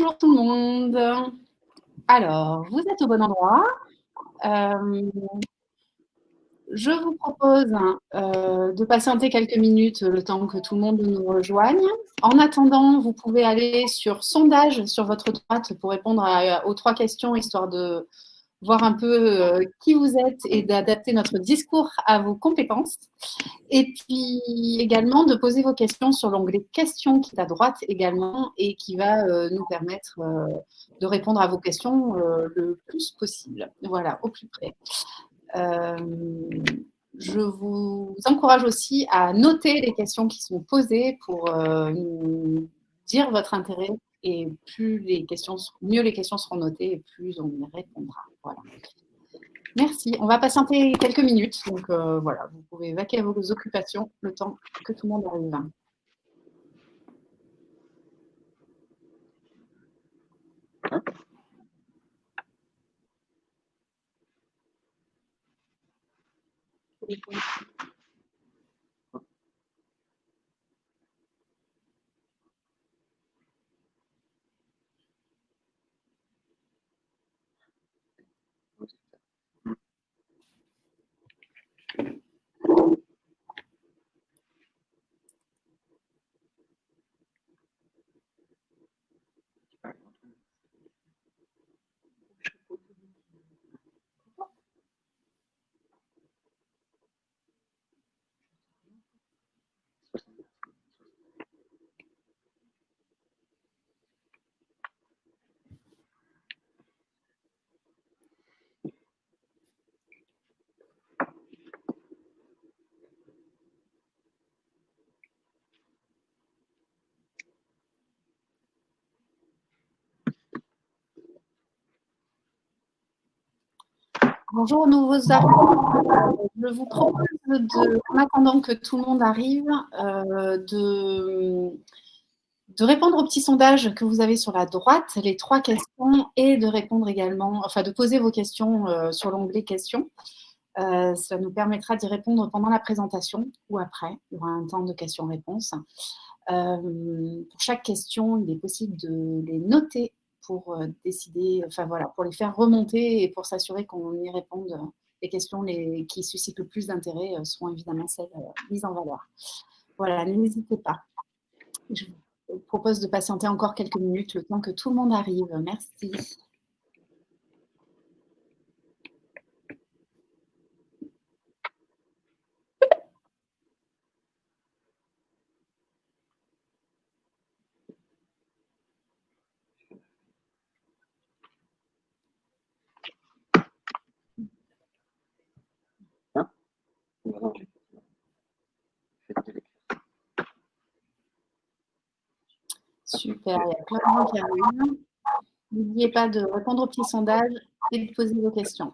Bonjour tout le monde. Alors, vous êtes au bon endroit. Je vous propose de patienter quelques minutes le temps que tout le monde nous rejoigne. En attendant, vous pouvez aller sur sondage sur votre droite pour répondre aux 3 questions, histoire de voir un peu qui vous êtes et d'adapter notre discours à vos compétences. Et puis également de poser vos questions sur l'onglet questions qui est à droite également et qui va nous permettre de répondre à vos questions le plus possible. Voilà, au plus près. Je vous encourage aussi à noter les questions qui sont posées pour nous dire votre intérêt, et mieux les questions seront notées et plus on y répondra. Voilà. Merci. On va patienter quelques minutes. Donc voilà, vous pouvez vaquer à vos occupations le temps que tout le monde arrive. Bonjour nouveaux arrivants. Je vous propose, en attendant que tout le monde arrive, de répondre au petit sondage que vous avez sur la droite, les 3 questions, et de répondre également, enfin de poser vos questions sur l'onglet questions. Ça nous permettra d'y répondre pendant la présentation ou après. Il y aura un temps de questions-réponses. Pour chaque question, il est possible de les noter pour décider, enfin voilà, pour les faire remonter et pour s'assurer qu'on y réponde. Les questions qui suscitent le plus d'intérêt seront évidemment celles mises en valeur. Voilà, n'hésitez pas. Je vous propose de patienter encore quelques minutes le temps que tout le monde arrive. Merci. Super, il y a plein de gens qui arrivent. N'oubliez pas de répondre au petit sondage et de poser vos questions.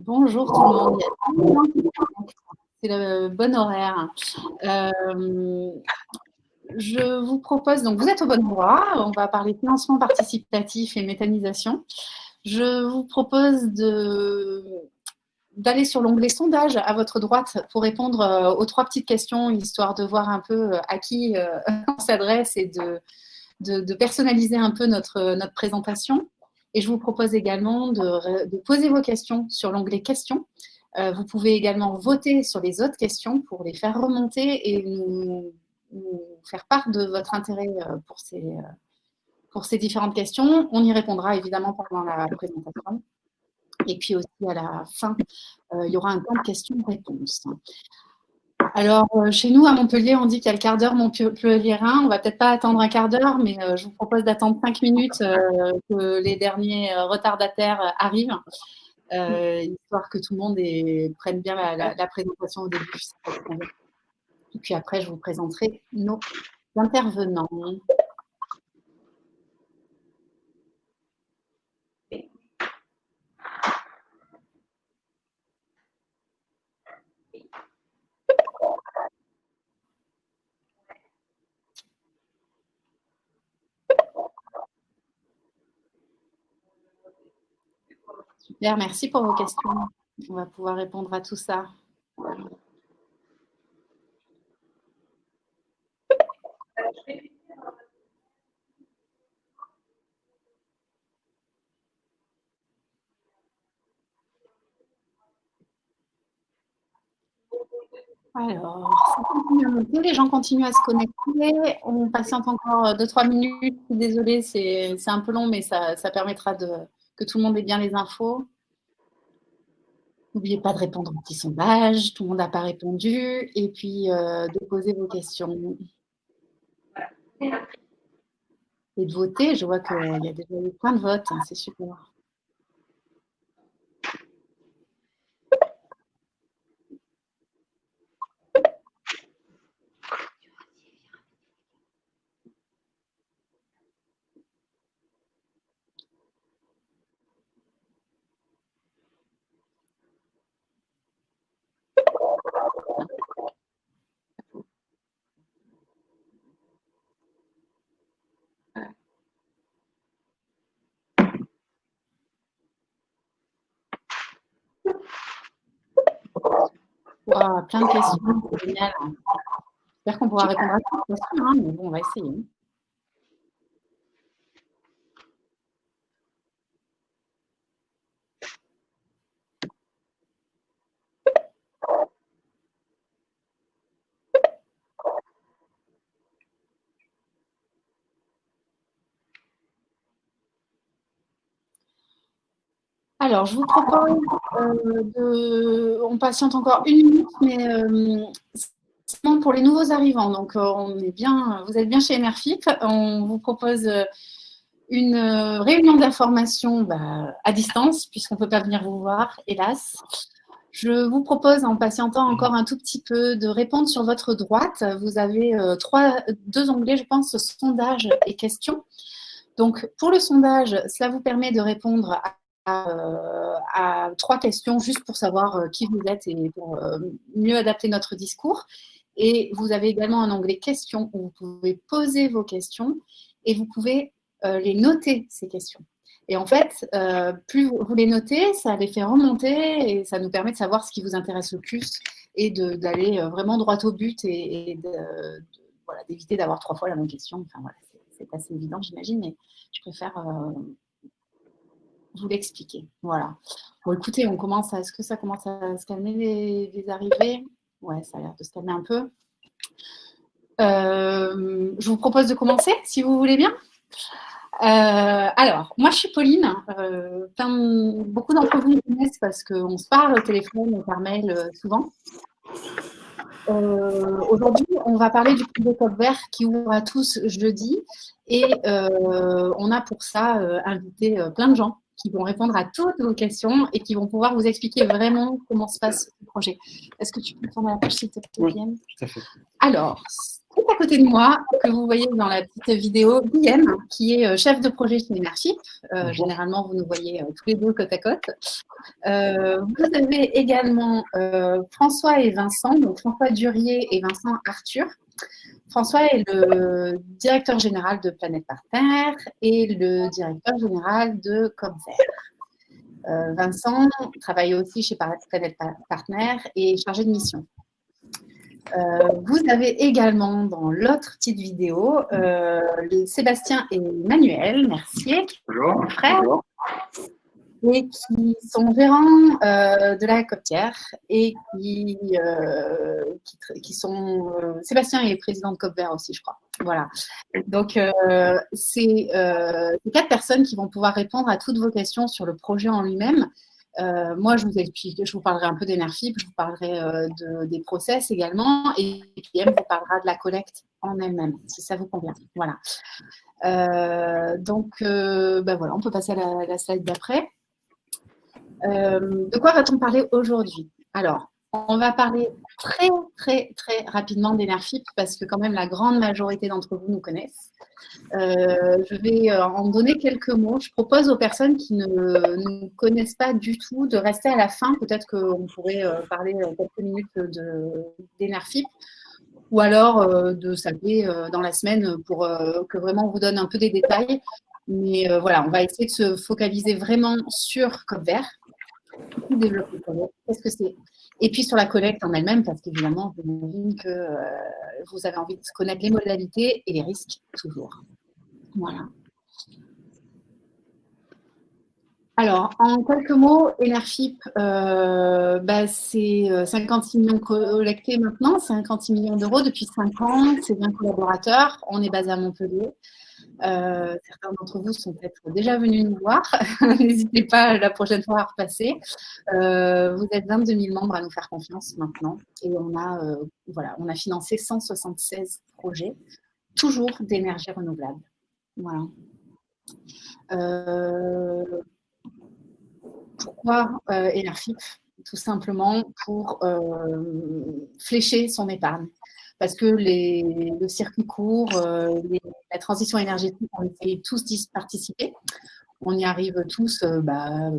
Bonjour tout le monde. C'est le bon horaire. Je vous propose, donc vous êtes au bon endroit, on va parler financement participatif et méthanisation. Je vous propose d'aller sur l'onglet sondage à votre droite pour répondre aux 3 petites questions, histoire de voir un peu à qui on s'adresse et de personnaliser un peu notre présentation. Et je vous propose également de poser vos questions sur l'onglet questions. Vous pouvez également voter sur les autres questions pour les faire remonter et nous faire part de votre intérêt pour ces différentes questions. On y répondra évidemment pendant la présentation. Et puis aussi à la fin, il y aura un temps de questions-réponses. Alors, chez nous, à Montpellier, on dit qu'il y a le quart d'heure montpelliérain. On ne va peut-être pas attendre un quart d'heure, mais je vous propose d'attendre 5 minutes que les derniers retardataires arrivent, histoire que tout le monde prenne bien la présentation au début. Et puis après, je vous présenterai nos intervenants. Super, merci pour vos questions. On va pouvoir répondre à tout ça. Alors, ça continue à monter, les gens continuent à se connecter. On patiente encore 2-3 minutes. Désolée, c'est un peu long, mais ça permettra que tout le monde ait bien les infos. N'oubliez pas de répondre au petit sondage. Tout le monde n'a pas répondu. Et puis, de poser vos questions. Et de voter. Je vois qu'il y a déjà eu plein de votes. C'est super. Wow, plein de questions. C'est génial. J'espère qu'on pourra répondre à toutes les questions, hein, mais bon, on va essayer. Alors, je vous propose on patiente encore 1 minute, mais seulement pour les nouveaux arrivants. Donc, vous êtes bien chez Enerfip. On vous propose une réunion d'information à distance, puisqu'on ne peut pas venir vous voir, hélas. Je vous propose, en patientant encore un tout petit peu, de répondre sur votre droite. Vous avez 2 onglets, je pense, sondage et questions. Donc, pour le sondage, cela vous permet de répondre à 3 questions, juste pour savoir qui vous êtes et pour mieux adapter notre discours. Et vous avez également un onglet questions où vous pouvez poser vos questions et vous pouvez les noter, ces questions. Et en fait, plus vous les notez, ça les fait remonter et ça nous permet de savoir ce qui vous intéresse le plus et d'aller vraiment droit au but et voilà, d'éviter d'avoir 3 fois la même question. Enfin, voilà, c'est assez évident, j'imagine, mais je préfère vous l'expliquer. Voilà. Bon, écoutez, est-ce que ça commence à se calmer les arrivées? Ouais, ça a l'air de se calmer un peu. Je vous propose de commencer, si vous voulez bien. Alors, moi, je suis Pauline. Beaucoup d'entre vous me connaissent parce qu'on se parle au téléphone ou par mail souvent. Aujourd'hui, on va parler du projet Code Vert qui ouvre à tous jeudi. Et on a pour ça invité plein de gens qui vont répondre à toutes vos questions et qui vont pouvoir vous expliquer vraiment comment se passe ce projet. Est-ce que tu peux prendre la page, s'il te plaît, Guillaume ? Oui, tout à fait. Alors, tout à côté de moi, que vous voyez dans la petite vidéo, Guillaume, qui est chef de projet chez Enerfip. Généralement, vous nous voyez tous les deux côte à côte. Vous avez également François et Vincent, donc François Durier et Vincent Arthur. François est le directeur général de Planète Partenaire et le directeur général de COP Vert. Vincent travaille aussi chez Planète Partenaire et est chargé de mission. Vous avez également dans l'autre petite vidéo Sébastien et Manuel Mercier, Bonjour. frères, et qui sont gérants de la Coptière et qui sont… Sébastien est président de Cop Vert aussi, je crois. Voilà. Donc, c'est 4 personnes qui vont pouvoir répondre à toutes vos questions sur le projet en lui-même. Moi, je vous parlerai un peu d'Enerfip, je vous parlerai des process également, et PM vous parlera de la collecte en elle-même, si ça vous convient. Voilà. Voilà, on peut passer à la slide d'après. De quoi va-t-on parler aujourd'hui? Alors, On va parler très, très, très rapidement d'Enerfip parce que quand même la grande majorité d'entre vous nous connaissent. Je vais en donner quelques mots. Je propose aux personnes qui ne nous connaissent pas du tout de rester à la fin. Peut-être qu'on pourrait parler quelques minutes d'Enerfip ou alors de s'appeler dans la semaine pour que vraiment on vous donne un peu des détails. Mais voilà, on va essayer de se focaliser vraiment sur Code Vert. Développer collecte, qu'est-ce que c'est? Et puis sur la collecte en elle-même, parce qu'évidemment, j'imagine que vous avez envie de connaître les modalités et les risques toujours. Voilà. Alors, en quelques mots, Enerfip, c'est 56 millions collectés maintenant, 56 millions d'euros depuis 5 ans, c'est 20 collaborateurs, on est basé à Montpellier. Certains d'entre vous sont peut-être déjà venus nous voir. N'hésitez pas la prochaine fois à repasser. Vous êtes 22 000 membres à nous faire confiance maintenant. Et on a financé 176 projets, toujours d'énergie renouvelable. Voilà. Pourquoi Enerfip? Tout simplement pour flécher son épargne. Parce que le circuit court, la transition énergétique, on essaie tous d'y participer. On y arrive tous,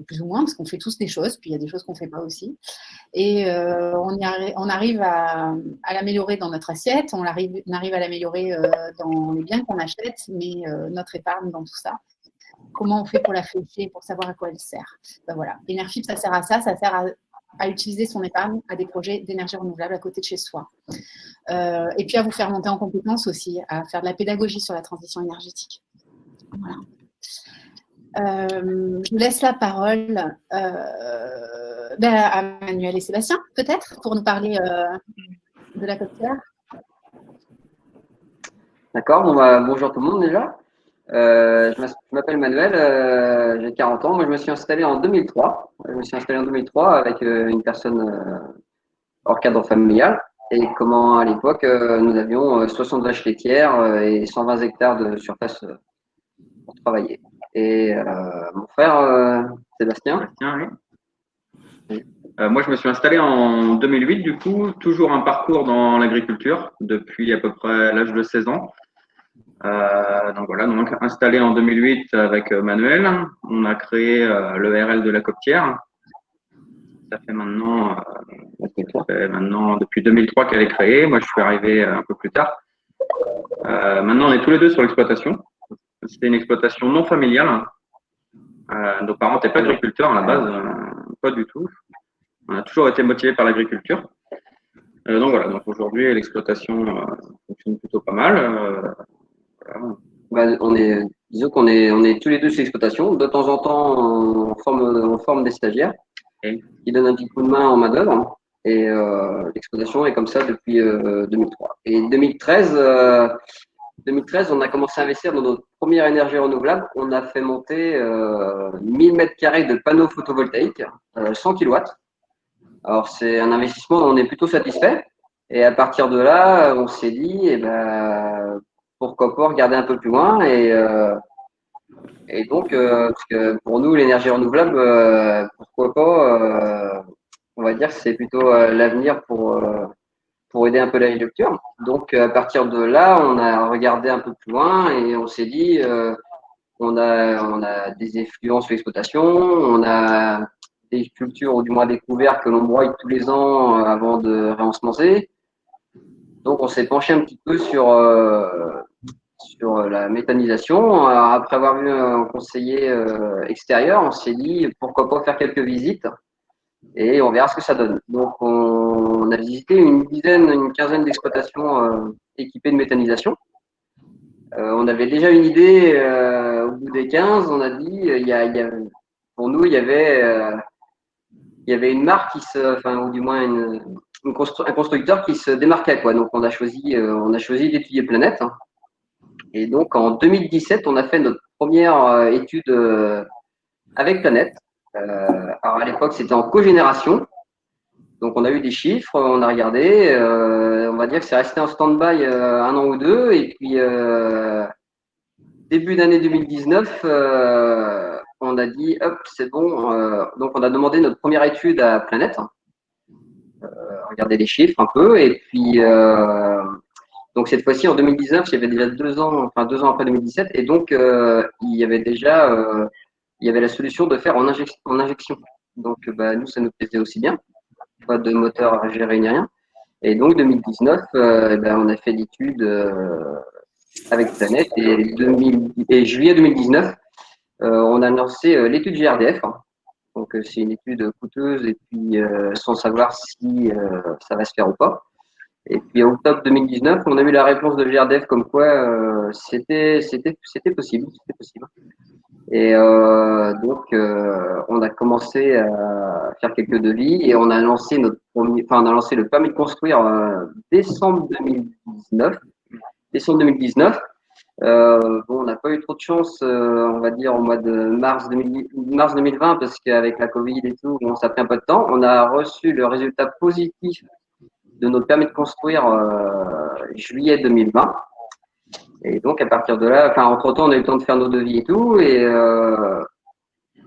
plus ou moins, parce qu'on fait tous des choses, puis il y a des choses qu'on ne fait pas aussi. Et on arrive à l'améliorer dans notre assiette, on arrive à l'améliorer dans les biens qu'on achète, mais notre épargne dans tout ça. Comment on fait pour la flécher, pour savoir à quoi elle sert? Ben voilà, Enerfip, ça sert à ça, ça sert à utiliser son épargne à des projets d'énergie renouvelable à côté de chez soi. Et puis à vous faire monter en compétences aussi, à faire de la pédagogie sur la transition énergétique. Voilà. Je vous laisse la parole à Manuel et Sébastien, peut-être, pour nous parler de la Code-Vert. D'accord, bonjour tout le monde déjà. Je m'appelle Manuel, j'ai 40 ans. Moi, je me suis installé en 2003. Je me suis installé en 2003 avec une personne hors cadre familial. Et comment à l'époque, nous avions 60 vaches laitières et 120 hectares de surface pour travailler. Et mon frère Sébastien. Oui. Moi, je me suis installé en 2008, du coup, toujours un parcours dans l'agriculture depuis à peu près l'âge de 16 ans. Donc voilà, donc installé en 2008 avec Manuel, on a créé l'ERL de la Copetière. Ça fait maintenant depuis 2003 qu'elle est créée. Moi, je suis arrivé un peu plus tard. Maintenant, on est tous les deux sur l'exploitation. C'était une exploitation non familiale. Nos parents n'étaient pas agriculteurs à la base, pas du tout. On a toujours été motivés par l'agriculture. Donc voilà, donc aujourd'hui, l'exploitation fonctionne plutôt pas mal. Voilà. Disons qu'on est tous les deux sur l'exploitation. De temps en temps, on forme des stagiaires qui donnent un petit coup de main en main-d'œuvre. Et l'exploitation est comme ça depuis 2003. Et 2013, on a commencé à investir dans notre première énergie renouvelable. On a fait monter 1000 m² de panneaux photovoltaïques, 100 kW. Alors, c'est un investissement dont on est plutôt satisfait. Et à partir de là, on s'est dit, pourquoi pas regarder un peu plus loin. Et donc, parce que pour nous, l'énergie renouvelable, pourquoi pas, on va dire que c'est plutôt l'avenir pour aider un peu l'agriculture. Donc, à partir de là, on a regardé un peu plus loin et on s'est dit, on a des effluents sur l'exploitation, on a des cultures, ou du moins des couverts que l'on broye tous les ans avant de réensemencer. Donc, on s'est penché un petit peu sur la méthanisation. Alors, après avoir vu un conseiller extérieur, on s'est dit pourquoi pas faire quelques visites et on verra ce que ça donne. Donc, on a visité une quinzaine d'exploitations équipées de méthanisation. On avait déjà une idée au bout des 15, on a dit, pour nous, il y avait une marque ou du moins un constructeur qui se démarquait, quoi. Donc, on a choisi d'étudier Planète. Hein. Et donc, en 2017, on a fait notre première étude avec Planète. Alors, à l'époque, c'était en cogénération. Donc, on a eu des chiffres, on a regardé. On va dire que c'est resté en stand-by un an ou deux. Et puis, début d'année 2019, on a dit, hop, c'est bon. Donc, on a demandé notre première étude à Planète. regardé les chiffres un peu. Et puis, donc cette fois-ci, en 2019, il y avait déjà 2 ans, enfin 2 ans après 2017. Et donc, il y avait déjà il y avait la solution de faire en injection. Donc, nous, ça nous plaisait aussi bien. Pas de moteur à gérer ni rien. Et donc, 2019, on a fait l'étude avec Planet. Et juillet 2019, on a lancé l'étude GRDF. Donc, c'est une étude coûteuse et puis sans savoir si ça va se faire ou pas. Et puis, en octobre 2019, on a eu la réponse de GRDF comme quoi c'était possible. C'était possible. Et donc, on a commencé à faire quelques devis et on a lancé on a lancé le permis de construire décembre 2019. Décembre 2019. On n'a pas eu trop de chance, on va dire, au mois de mars 2020, parce qu'avec la Covid et tout, ça a pris un peu de temps. On a reçu le résultat positif de notre permis de construire juillet 2020. Et donc, à partir de là, entre-temps, on a eu le temps de faire nos devis et tout. Et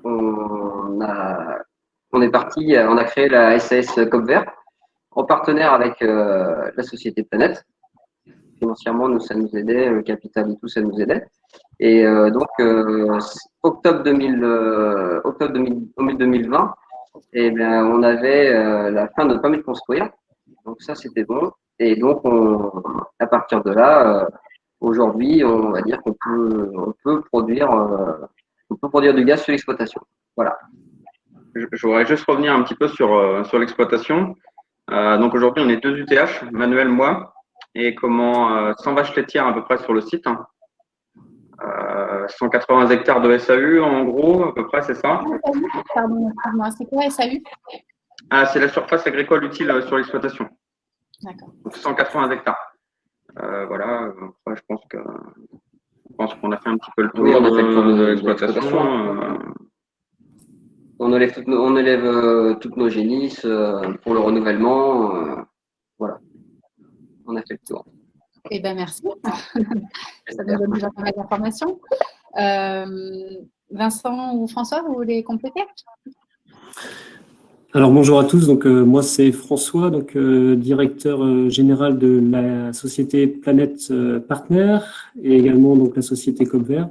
on est parti, on a créé la SAS Copvert en partenaire avec la société Planète. Financièrement, nous, ça nous aidait, le capital et tout, ça nous aidait. Et donc, octobre 2020, on avait la fin de notre permis de construire. Donc, ça, c'était bon. Et donc, à partir de là, aujourd'hui, on va dire qu'on peut produire du gaz sur l'exploitation. Voilà. Je voudrais juste revenir un petit peu sur l'exploitation. Donc, aujourd'hui, on est 2 UTH, Manuel, moi, et 100 vaches laitières à peu près sur le site. 180 hectares de SAU, en gros, à peu près, c'est ça. Pardon, excuse-moi, c'est quoi SAU? C'est la surface agricole utile sur l'exploitation. D'accord. 180 hectares. Voilà, après, je pense qu'on a fait un petit peu le tour on a fait le tour de l'exploitation. On élève toutes nos génisses pour le renouvellement. Voilà. On a fait le tour. Eh bien, merci. Ça nous donne déjà pas mal d'informations. Vincent ou François, vous voulez compléter? Alors bonjour à tous, donc moi c'est François, donc directeur général de la société Planète Partner et également donc la société Copvert.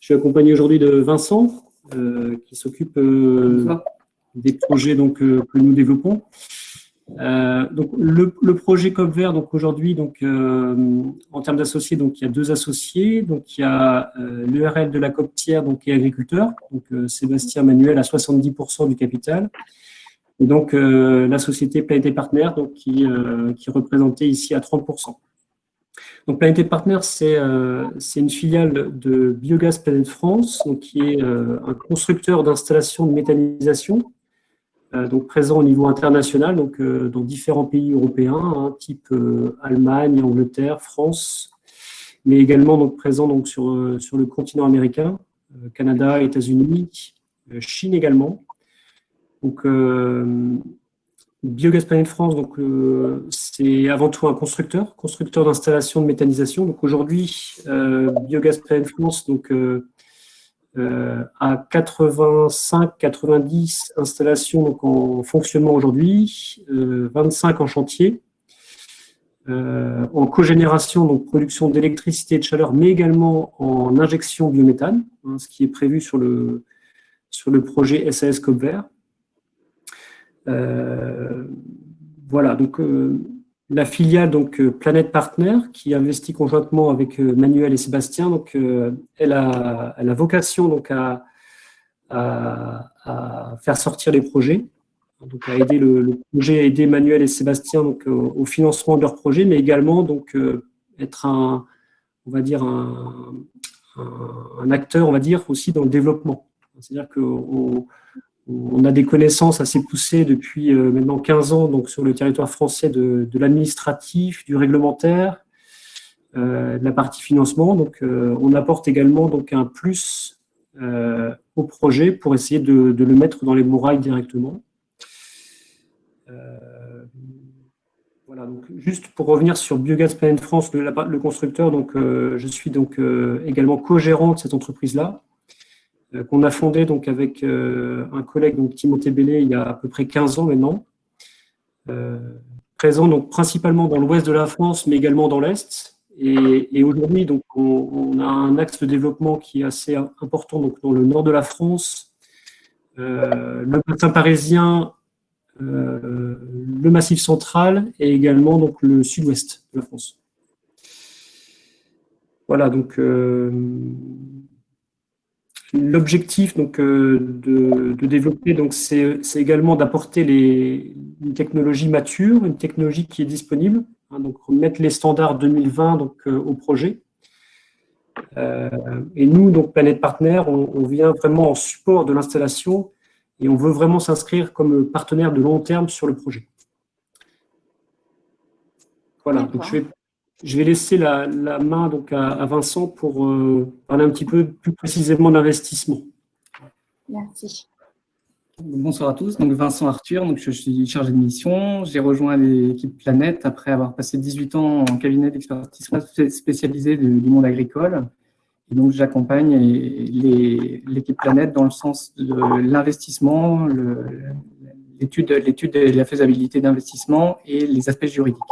Je suis accompagné aujourd'hui de Vincent qui s'occupe des projets donc que nous développons. Donc le projet Copvert, donc aujourd'hui donc en termes d'associés, donc il y a 2 associés, donc il y a l'URL de la Coptière donc qui est agriculteur, donc Sébastien Manuel à 70% du capital. Et donc, la société Planète Partner, donc, qui est représentée ici à 30%. Donc, Planète Partner, c'est une filiale de Biogaz Planète France, donc, qui est un constructeur d'installations de méthanisation, donc présent au niveau international, donc, dans différents pays européens, type Allemagne, Angleterre, France, mais également donc, présent donc, sur le continent américain, Canada, États-Unis, Chine également. Donc, Biogaz Planète France, donc c'est avant tout un constructeur d'installations de méthanisation. Donc aujourd'hui, Biogaz Planète France donc a 85-90 installations donc en fonctionnement aujourd'hui, 25 en chantier, en cogénération donc production d'électricité et de chaleur, mais également en injection biométhane, ce qui est prévu sur le projet SAS Copvert. Voilà, donc la filiale donc Planète Partner qui investit conjointement avec Manuel et Sébastien, donc elle a vocation donc à faire sortir les projets, donc à aider le projet, à aider Manuel et Sébastien donc au financement de leurs projets, mais également donc être on va dire un acteur, on va dire aussi dans le développement. C'est-à-dire que on a des connaissances assez poussées depuis maintenant 15 ans donc, sur le territoire français de l'administratif, du réglementaire, de la partie financement. Donc, on apporte également donc, un plus au projet pour essayer de le mettre dans les bons rails directement. Voilà, donc, juste pour revenir sur Biogaz Planète France, le constructeur, donc, je suis donc, également co-gérant de cette entreprise-là, qu'on a fondé donc avec un collègue, donc Timothée Bellé, il y a à peu près 15 ans maintenant. présent donc principalement dans l'ouest de la France, mais également dans l'est. Et aujourd'hui, donc, on a un axe de développement qui est assez important donc, dans le nord de la France, le bassin parisien, le Massif central et également donc, le sud-ouest de la France. Voilà, donc l'objectif donc, de développer, donc, c'est également d'apporter une technologie mature, une technologie qui est disponible, hein, donc mettre les standards 2020 donc, au projet. Et nous, donc Planète Partner, on vient vraiment en support de l'installation et on veut vraiment s'inscrire comme partenaire de long terme sur le projet. Voilà, donc je vais laisser la main donc, à Vincent pour parler un petit peu plus précisément d'investissement. Merci. Bonsoir à tous, donc Vincent Arthur, donc je suis chargé de mission. J'ai rejoint l'équipe Planète après avoir passé 18 ans en cabinet d'expertise spécialisé du monde agricole. Et donc j'accompagne l'équipe Planète dans le sens de l'investissement, l'étude de la faisabilité d'investissement et les aspects juridiques.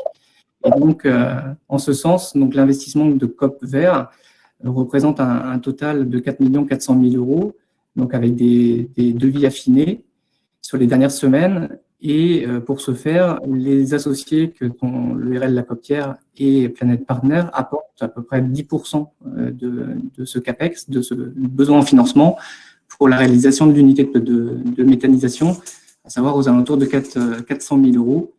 Et donc, en ce sens, donc l'investissement de COP Vert représente un total de 4 400 000 €, donc avec des devis affinés sur les dernières semaines. Et pour ce faire, les associés que sont l'URL La Copière et Planète Partner apportent à peu près 10% de ce CAPEX, de ce besoin en financement pour la réalisation de l'unité de méthanisation, à savoir aux alentours de 400 000 €.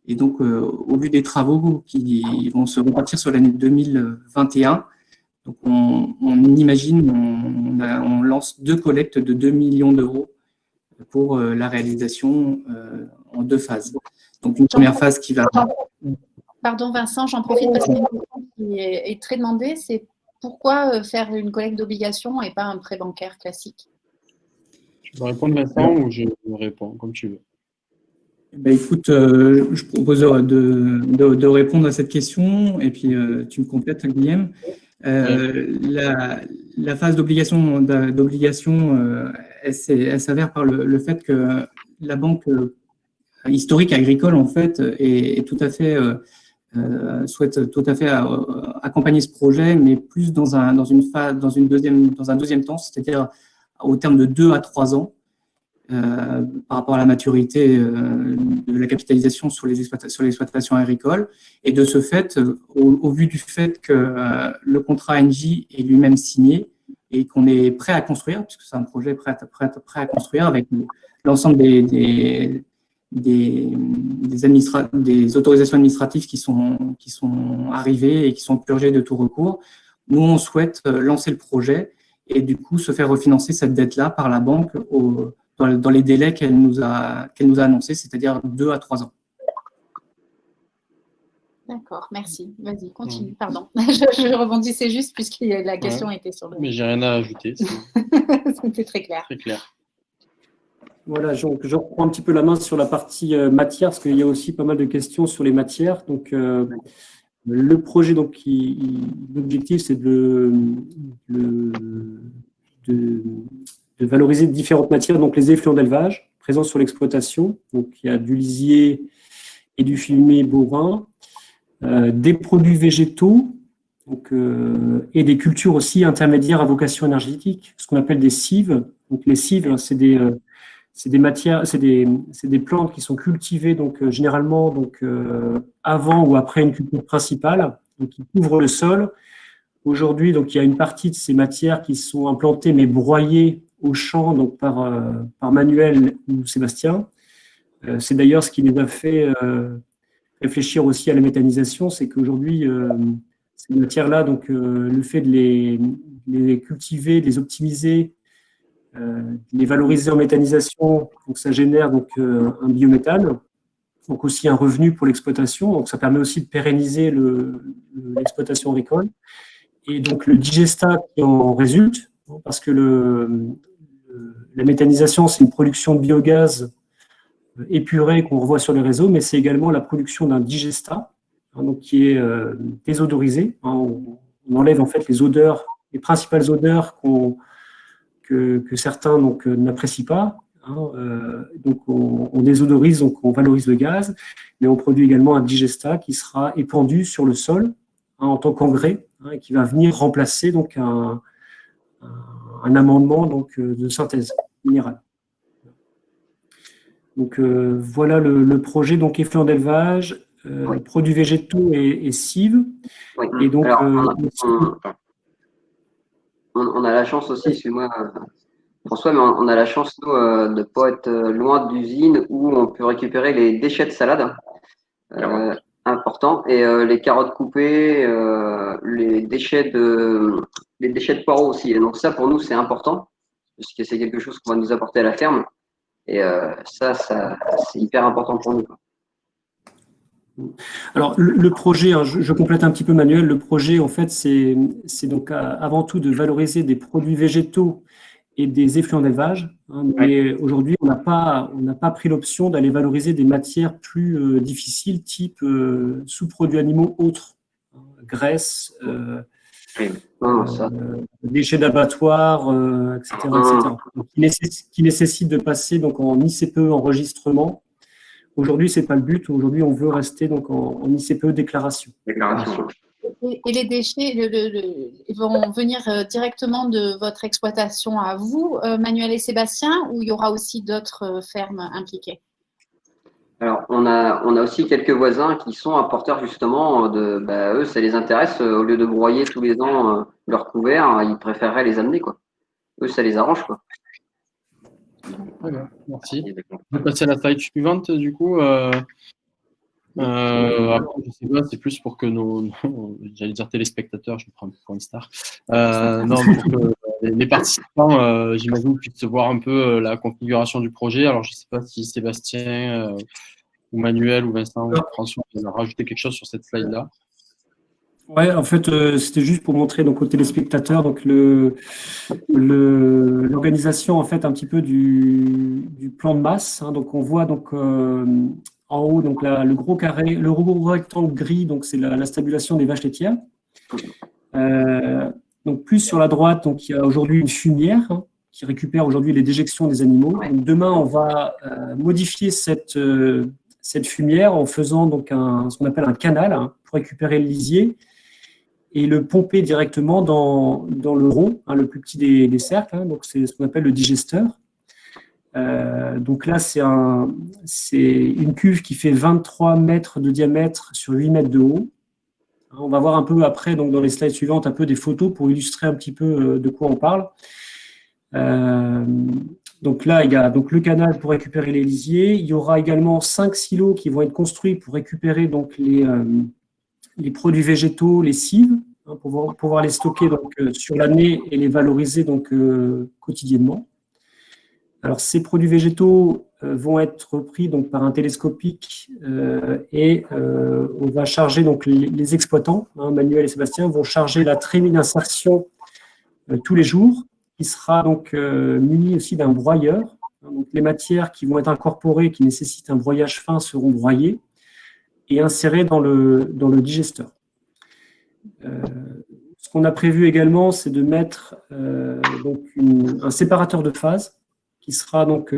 Et donc, au vu des travaux qui vont se repartir sur l'année 2021, donc on imagine, on lance 2 collectes de 2 millions d'euros pour la réalisation en 2 phases. Donc, une première phase qui va… Pardon Vincent, j'en profite parce qu'il y a une question qui est très demandée, c'est pourquoi faire une collecte d'obligations et pas un prêt bancaire classique? Tu veux répondre Vincent ou je réponds, comme tu veux. Ben, écoute, je propose de répondre à cette question et puis tu me complètes, Guillaume. La phase d'obligation, elle s'avère par le fait que la banque historique agricole, en fait, est tout à fait, souhaite tout à fait accompagner ce projet, mais plus dans un deuxième temps, c'est-à-dire au terme de 2 à 3 ans. Par rapport à la maturité de la capitalisation sur les exploitations agricoles. Et de ce fait, au vu du fait que le contrat NJ est lui-même signé et qu'on est prêt à construire, puisque c'est un projet prêt à construire avec l'ensemble des autorisations administratives qui sont arrivées et qui sont purgées de tout recours, nous, on souhaite lancer le projet et du coup se faire refinancer cette dette-là par la banque dans les délais qu'elle nous a annoncés, c'est-à-dire 2 à 3 ans. D'accord, merci. Vas-y, continue, pardon. Je rebondissais juste puisque la question était sur le… Mais j'ai rien à ajouter. C'était très clair. Très clair. Voilà, je reprends un petit peu la main sur la partie matière, parce qu'il y a aussi pas mal de questions sur les matières. Donc, le projet, donc, l'objectif, c'est de valoriser différentes matières, donc les effluents d'élevage présents sur l'exploitation. Donc, il y a du lisier et du fumier bovin, des produits végétaux donc, et des cultures aussi intermédiaires à vocation énergétique, ce qu'on appelle des cives. Donc, les cives, c'est des matières, c'est des plantes qui sont cultivées donc, généralement donc, avant ou après une culture principale, donc qui couvrent le sol. Aujourd'hui, donc, il y a une partie de ces matières qui sont implantées mais broyées au champ donc par Manuel ou Sébastien. C'est d'ailleurs ce qui les a fait réfléchir aussi à la méthanisation, c'est qu'aujourd'hui, ces matières-là, donc le fait de les cultiver, de les optimiser, de les valoriser en méthanisation, donc ça génère donc un biométhane, donc aussi un revenu pour l'exploitation, donc ça permet aussi de pérenniser l'exploitation agricole. Et donc le digestat qui en résulte, parce que la méthanisation, c'est une production de biogaz épuré qu'on revoit sur les réseaux, mais c'est également la production d'un digestat, donc qui est désodorisé. On enlève en fait les odeurs, les principales odeurs que certains n'apprécient pas, Donc, on désodorise, donc on valorise le gaz, mais on produit également un digestat qui sera épandu sur le sol en tant qu'engrais, et qui va venir remplacer donc un amendement donc, de synthèse minérale. Donc, voilà le projet, donc effluent d'élevage, produits végétaux et cives. Oui. Et donc, Alors, on a la chance aussi, excuse-moi François, mais on a la chance nous, de ne pas être loin d'usines où on peut récupérer les déchets de salade importants et les carottes coupées, les déchets de poireaux aussi. Et donc ça, pour nous, c'est important parce que c'est quelque chose qu'on va nous apporter à la ferme. Et ça c'est hyper important pour nous. Alors, le projet, hein, je complète un petit peu Manuel, le projet, en fait, c'est donc avant tout de valoriser des produits végétaux et des effluents d'élevage. Hein, mais aujourd'hui, on n'a pas pris l'option d'aller valoriser des matières plus difficiles, type sous-produits animaux autres, graisse, déchets d'abattoir, etc., etc. Donc, qui nécessitent de passer donc, en ICPE enregistrement. Aujourd'hui, ce n'est pas le but. Aujourd'hui, on veut rester donc, en ICPE déclaration. Et les déchets ils vont venir directement de votre exploitation à vous, Manuel et Sébastien, ou il y aura aussi d'autres fermes impliquées? Alors, on a aussi quelques voisins qui sont apporteurs justement eux, ça les intéresse. Au lieu de broyer tous les ans leurs couverts, ils préféreraient les amener, quoi. Eux, ça les arrange, quoi. Merci. On va passer à la slide suivante, du coup. Après, je sais pas, c'est plus pour que j'allais dire téléspectateurs, je me prends pour une star. Non, pour que les participants, j'imagine, puissent voir un peu la configuration du projet. Alors, je ne sais pas si Sébastien ou Manuel ou Vincent ou François ont rajouté quelque chose sur cette slide-là. Ouais, en fait, c'était juste pour montrer donc aux téléspectateurs donc l'organisation en fait un petit peu du plan de masse. Hein. Donc on voit donc en haut donc le gros carré, le gros rectangle gris, donc c'est la stabulation des vaches laitières. Donc plus sur la droite, donc il y a aujourd'hui une fumière qui récupère aujourd'hui les déjections des animaux. Donc, demain, on va modifier cette fumière en faisant donc ce qu'on appelle un canal pour récupérer le lisier et le pomper directement dans le rond, le plus petit des cercles. Donc c'est ce qu'on appelle le digesteur. Donc là, c'est une cuve qui fait 23 mètres de diamètre sur 8 mètres de haut. On va voir un peu après, donc dans les slides suivantes, un peu des photos pour illustrer un petit peu de quoi on parle. Donc là, il y a donc le canal pour récupérer les lisiers. Il y aura également 5 silos qui vont être construits pour récupérer donc les produits végétaux, les cives, pour pouvoir les stocker donc, sur l'année et les valoriser donc, quotidiennement. Alors, ces produits végétaux vont être pris donc, par un télescopique et on va charger donc, les exploitants, Manuel et Sébastien, vont charger la trémie d'insertion tous les jours, qui sera donc muni aussi d'un broyeur. Donc, les matières qui vont être incorporées, qui nécessitent un broyage fin, seront broyées et insérées dans le digesteur. Ce qu'on a prévu également, c'est de mettre donc un séparateur de phase qui sera donc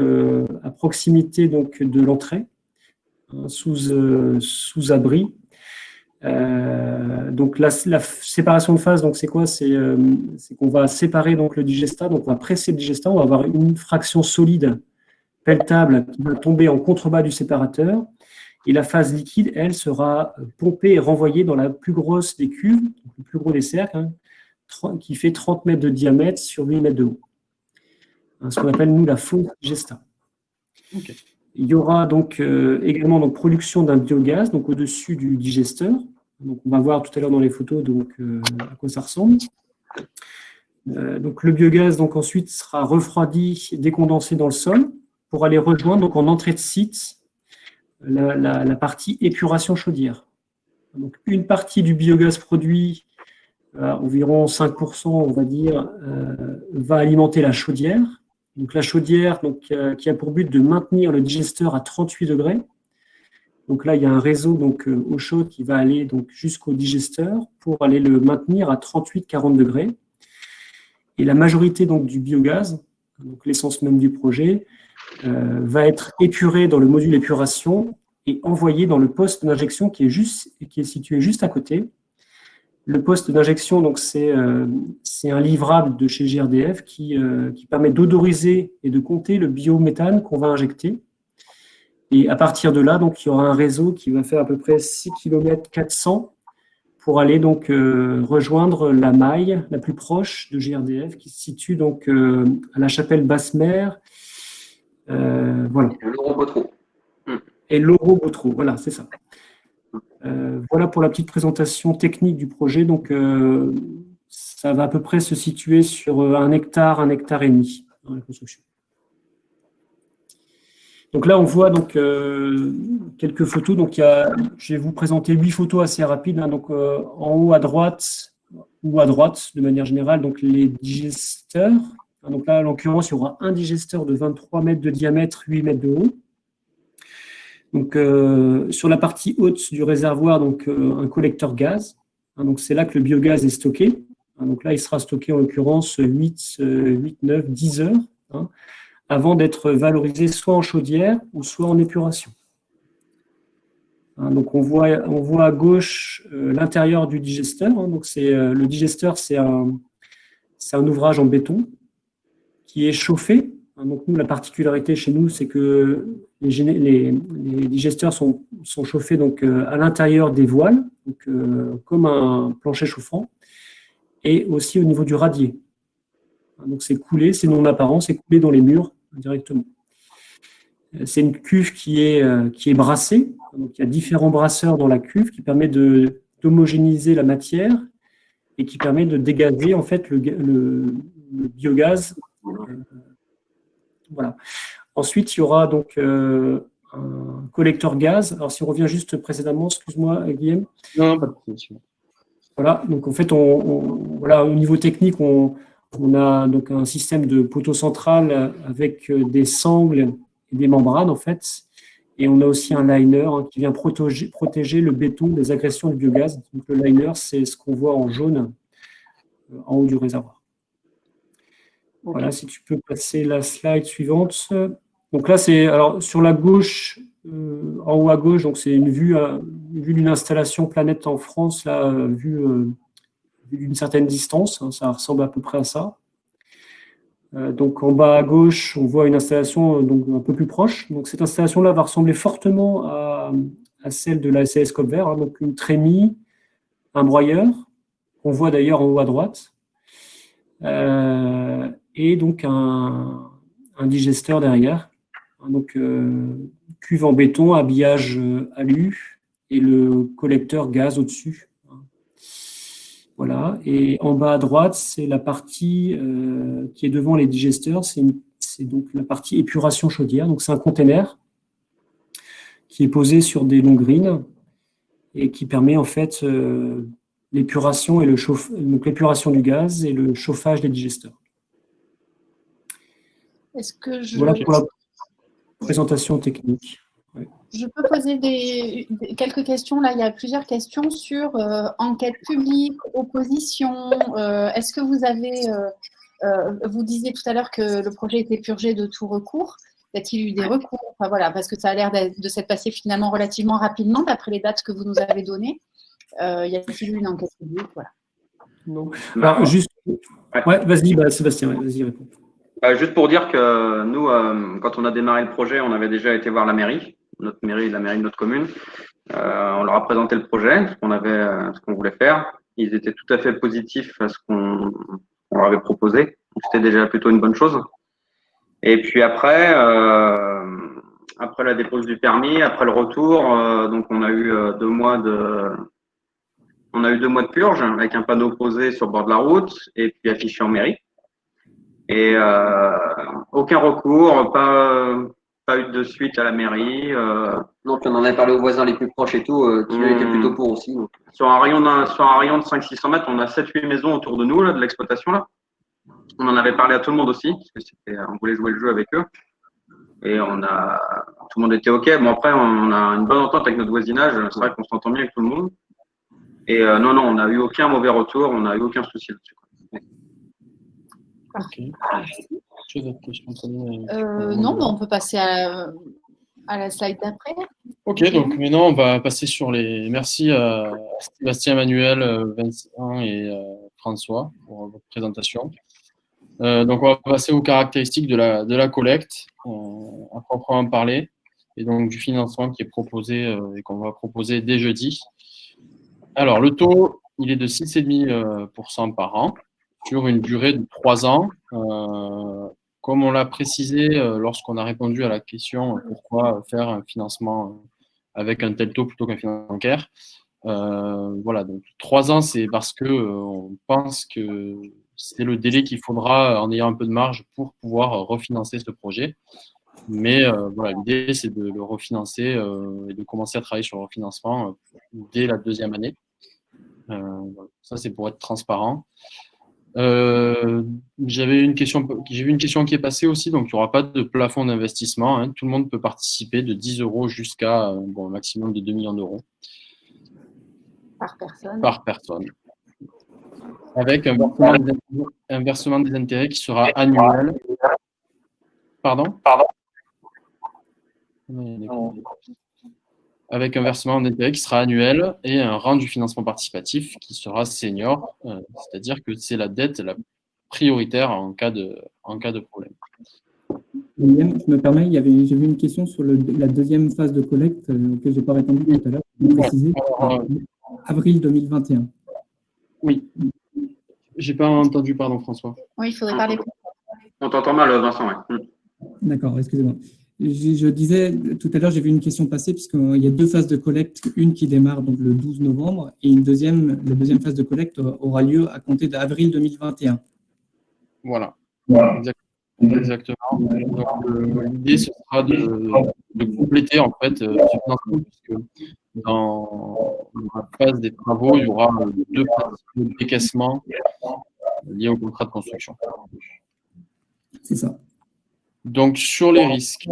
à proximité donc, de l'entrée, sous abri. Donc la séparation de phase, donc c'est quoi? C'est qu'on va séparer donc le digestat, donc on va presser le digestat, on va avoir une fraction solide pelletable qui va tomber en contrebas du séparateur, et la phase liquide, elle, sera pompée et renvoyée dans la plus grosse des cuves, le plus gros des cercles, qui fait 30 mètres de diamètre sur 8 mètres de haut. Ce qu'on appelle, nous, la fosse digestat. Okay. Il y aura donc également donc, production d'un biogaz donc, au-dessus du digesteur. Donc, on va voir tout à l'heure dans les photos donc, à quoi ça ressemble. Donc, le biogaz donc, ensuite sera refroidi, décondensé dans le sol pour aller rejoindre donc, en entrée de site la partie épuration chaudière. Donc, une partie du biogaz produit, environ 5%, on va dire, va alimenter la chaudière. Donc, la chaudière donc, qui a pour but de maintenir le digesteur à 38 degrés. Donc là, il y a un réseau donc, eau chaude qui va aller donc, jusqu'au digesteur pour aller le maintenir à 38-40 degrés. Et la majorité donc, du biogaz, donc l'essence même du projet, va être épuré dans le module épuration et envoyé dans le poste d'injection qui est situé juste à côté. Le poste d'injection, donc c'est un livrable de chez GRDF qui permet d'odoriser et de compter le biométhane qu'on va injecter. Et à partir de là, donc, il y aura un réseau qui va faire à peu près 6 km 400 pour aller donc rejoindre la maille la plus proche de GRDF qui se situe donc à la chapelle Basse-Mer. Voilà. Et l'Oro-Botro, voilà, c'est ça. Voilà pour la petite présentation technique du projet. Donc, ça va à peu près se situer sur 1 hectare et demi dans la construction. Donc là, on voit donc quelques photos. Donc, je vais vous présenter 8 photos assez rapides. Hein. Donc, en haut à droite ou à droite, de manière générale, donc les digesteurs. Donc là, en l'occurrence, il y aura un digesteur de 23 mètres de diamètre, 8 mètres de haut. Donc, sur la partie haute du réservoir, donc un collecteur gaz. Hein, donc, c'est là que le biogaz est stocké. Hein, donc là, il sera stocké en l'occurrence 8, 9, 10 heures. Hein, avant d'être valorisé soit en chaudière ou soit en épuration. Hein, donc on voit à gauche l'intérieur du digesteur. Hein, donc le digesteur, c'est un ouvrage en béton qui est chauffé. Hein, donc nous, la particularité chez nous, c'est que les digesteurs sont chauffés donc, à l'intérieur des voiles, donc, comme un plancher chauffant, et aussi au niveau du radier. Hein, donc c'est coulé, c'est non apparent, c'est coulé dans les murs directement. C'est une cuve qui est brassée. Donc, il y a différents brasseurs dans la cuve qui permet d'homogénéiser la matière et qui permet de dégazer en fait le biogaz. Voilà. Ensuite, il y aura donc un collecteur gaz. Alors, si on revient juste précédemment, excuse-moi, Guillaume. Non, pas de question. Voilà. Donc, en fait, voilà, au niveau technique, on a donc un système de poteau central avec des sangles et des membranes, en fait. Et on a aussi un liner hein, qui vient protéger le béton des agressions du biogaz. Donc, le liner, c'est ce qu'on voit en jaune en haut du réservoir. Okay. Voilà, si tu peux passer la slide suivante. Donc là, alors sur la gauche, en haut à gauche, donc c'est une vue d'une installation Planète en France, là, vue d'une certaine distance, hein, ça ressemble à peu près à ça. Donc en bas à gauche, on voit une installation donc, un peu plus proche. Donc cette installation-là va ressembler fortement à celle de la SAS Copvert, hein, donc une trémie, un broyeur, qu'on voit d'ailleurs en haut à droite, et donc un digesteur derrière. Donc cuve en béton, habillage alu, et le collecteur gaz au-dessus. Voilà, et en bas à droite, c'est la partie qui est devant les digesteurs, c'est donc la partie épuration chaudière. Donc c'est un container qui est posé sur des longrines et qui permet en fait l'épuration et donc l'épuration du gaz et le chauffage des digesteurs. Est-ce que voilà pour la présentation technique. Ouais. Je peux poser quelques questions. Là, il y a plusieurs questions sur enquête publique, opposition. Est-ce que vous avez, vous disiez tout à l'heure que le projet était purgé de tout recours. Y a-t-il eu des recours? Enfin, voilà, parce que ça a l'air de s'être passé finalement relativement rapidement d'après les dates que vous nous avez données. Y a-t-il eu une enquête publique? Voilà. Non. Alors, juste. Ouais, vas-y, Sébastien, vas-y, réponds. Juste pour dire que nous, quand on a démarré le projet, on avait déjà été voir la mairie, la mairie de notre commune. On leur a présenté le projet, ce qu'on voulait faire. Ils étaient tout à fait positifs à ce qu'on leur avait proposé. Donc, c'était déjà plutôt une bonne chose. Et puis après la dépose du permis, après le retour, donc on a eu 2 mois de purge avec un panneau posé sur le bord de la route et puis affiché en mairie. Et aucun recours, pas eu de suite à la mairie. Non, puis on en a parlé aux voisins les plus proches et tout, qui eux étaient plutôt pour aussi. Donc. Sur un rayon de 500-600 mètres, on a 7-8 maisons autour de nous, là, de l'exploitation. Là. On en avait parlé à tout le monde aussi, parce que on voulait jouer le jeu avec eux. Et tout le monde était OK. Bon, après, on a une bonne entente avec notre voisinage. C'est vrai qu'on s'entend bien avec tout le monde. Et non, on n'a eu aucun mauvais retour, on n'a eu aucun souci là-dessus. Okay. Tu as d'autres questions, Pauline? Non, on peut passer à la slide d'après. Ok, donc maintenant on va passer sur les. Merci à Sébastien, Manuel, Vincent et François pour votre présentation. Donc on va passer aux caractéristiques de la collecte à proprement parler, et donc du financement qui est proposé et qu'on va proposer dès jeudi. Alors le taux, il est de 6,5% par an sur une durée de 3 ans. Comme on l'a précisé lorsqu'on a répondu à la question pourquoi faire un financement avec un tel taux plutôt qu'un financement bancaire. Voilà, donc 3 ans, c'est parce que on pense que c'est le délai qu'il faudra en ayant un peu de marge pour pouvoir refinancer ce projet. Mais voilà, l'idée, c'est de le refinancer et de commencer à travailler sur le refinancement dès la 2e année. Ça, c'est pour être transparent. J'ai vu une question qui est passée aussi, donc il n'y aura pas de plafond d'investissement. Hein. Tout le monde peut participer de 10 € jusqu'à un maximum de 2 millions d'euros. Par personne. Avec un versement des intérêts qui sera annuel. Pardon ? Avec un versement d'intérêt qui sera annuel et un rang du financement participatif qui sera senior, c'est-à-dire que c'est la dette la prioritaire en cas de problème. William, je me permets, j'ai vu une question sur la 2e phase de collecte auquel je n'ai pas répondu tout à l'heure. Préciser, avril 2021. Oui. Je n'ai pas entendu, pardon, François. Oui, il faudrait parler. On t'entend mal, Vincent. Ouais. D'accord, excusez-moi. Je disais, tout à l'heure, j'ai vu une question passer, puisqu'il y a 2 phases de collecte, une qui démarre donc le 12 novembre, et la deuxième phase de collecte aura lieu à compter d'avril 2021. Voilà. Exactement. Donc, l'idée, ce sera de compléter en fait ce financement, puisque dans la phase des travaux, il y aura 2 principes décaissements liés au contrat de construction. C'est ça. Donc, sur les risques,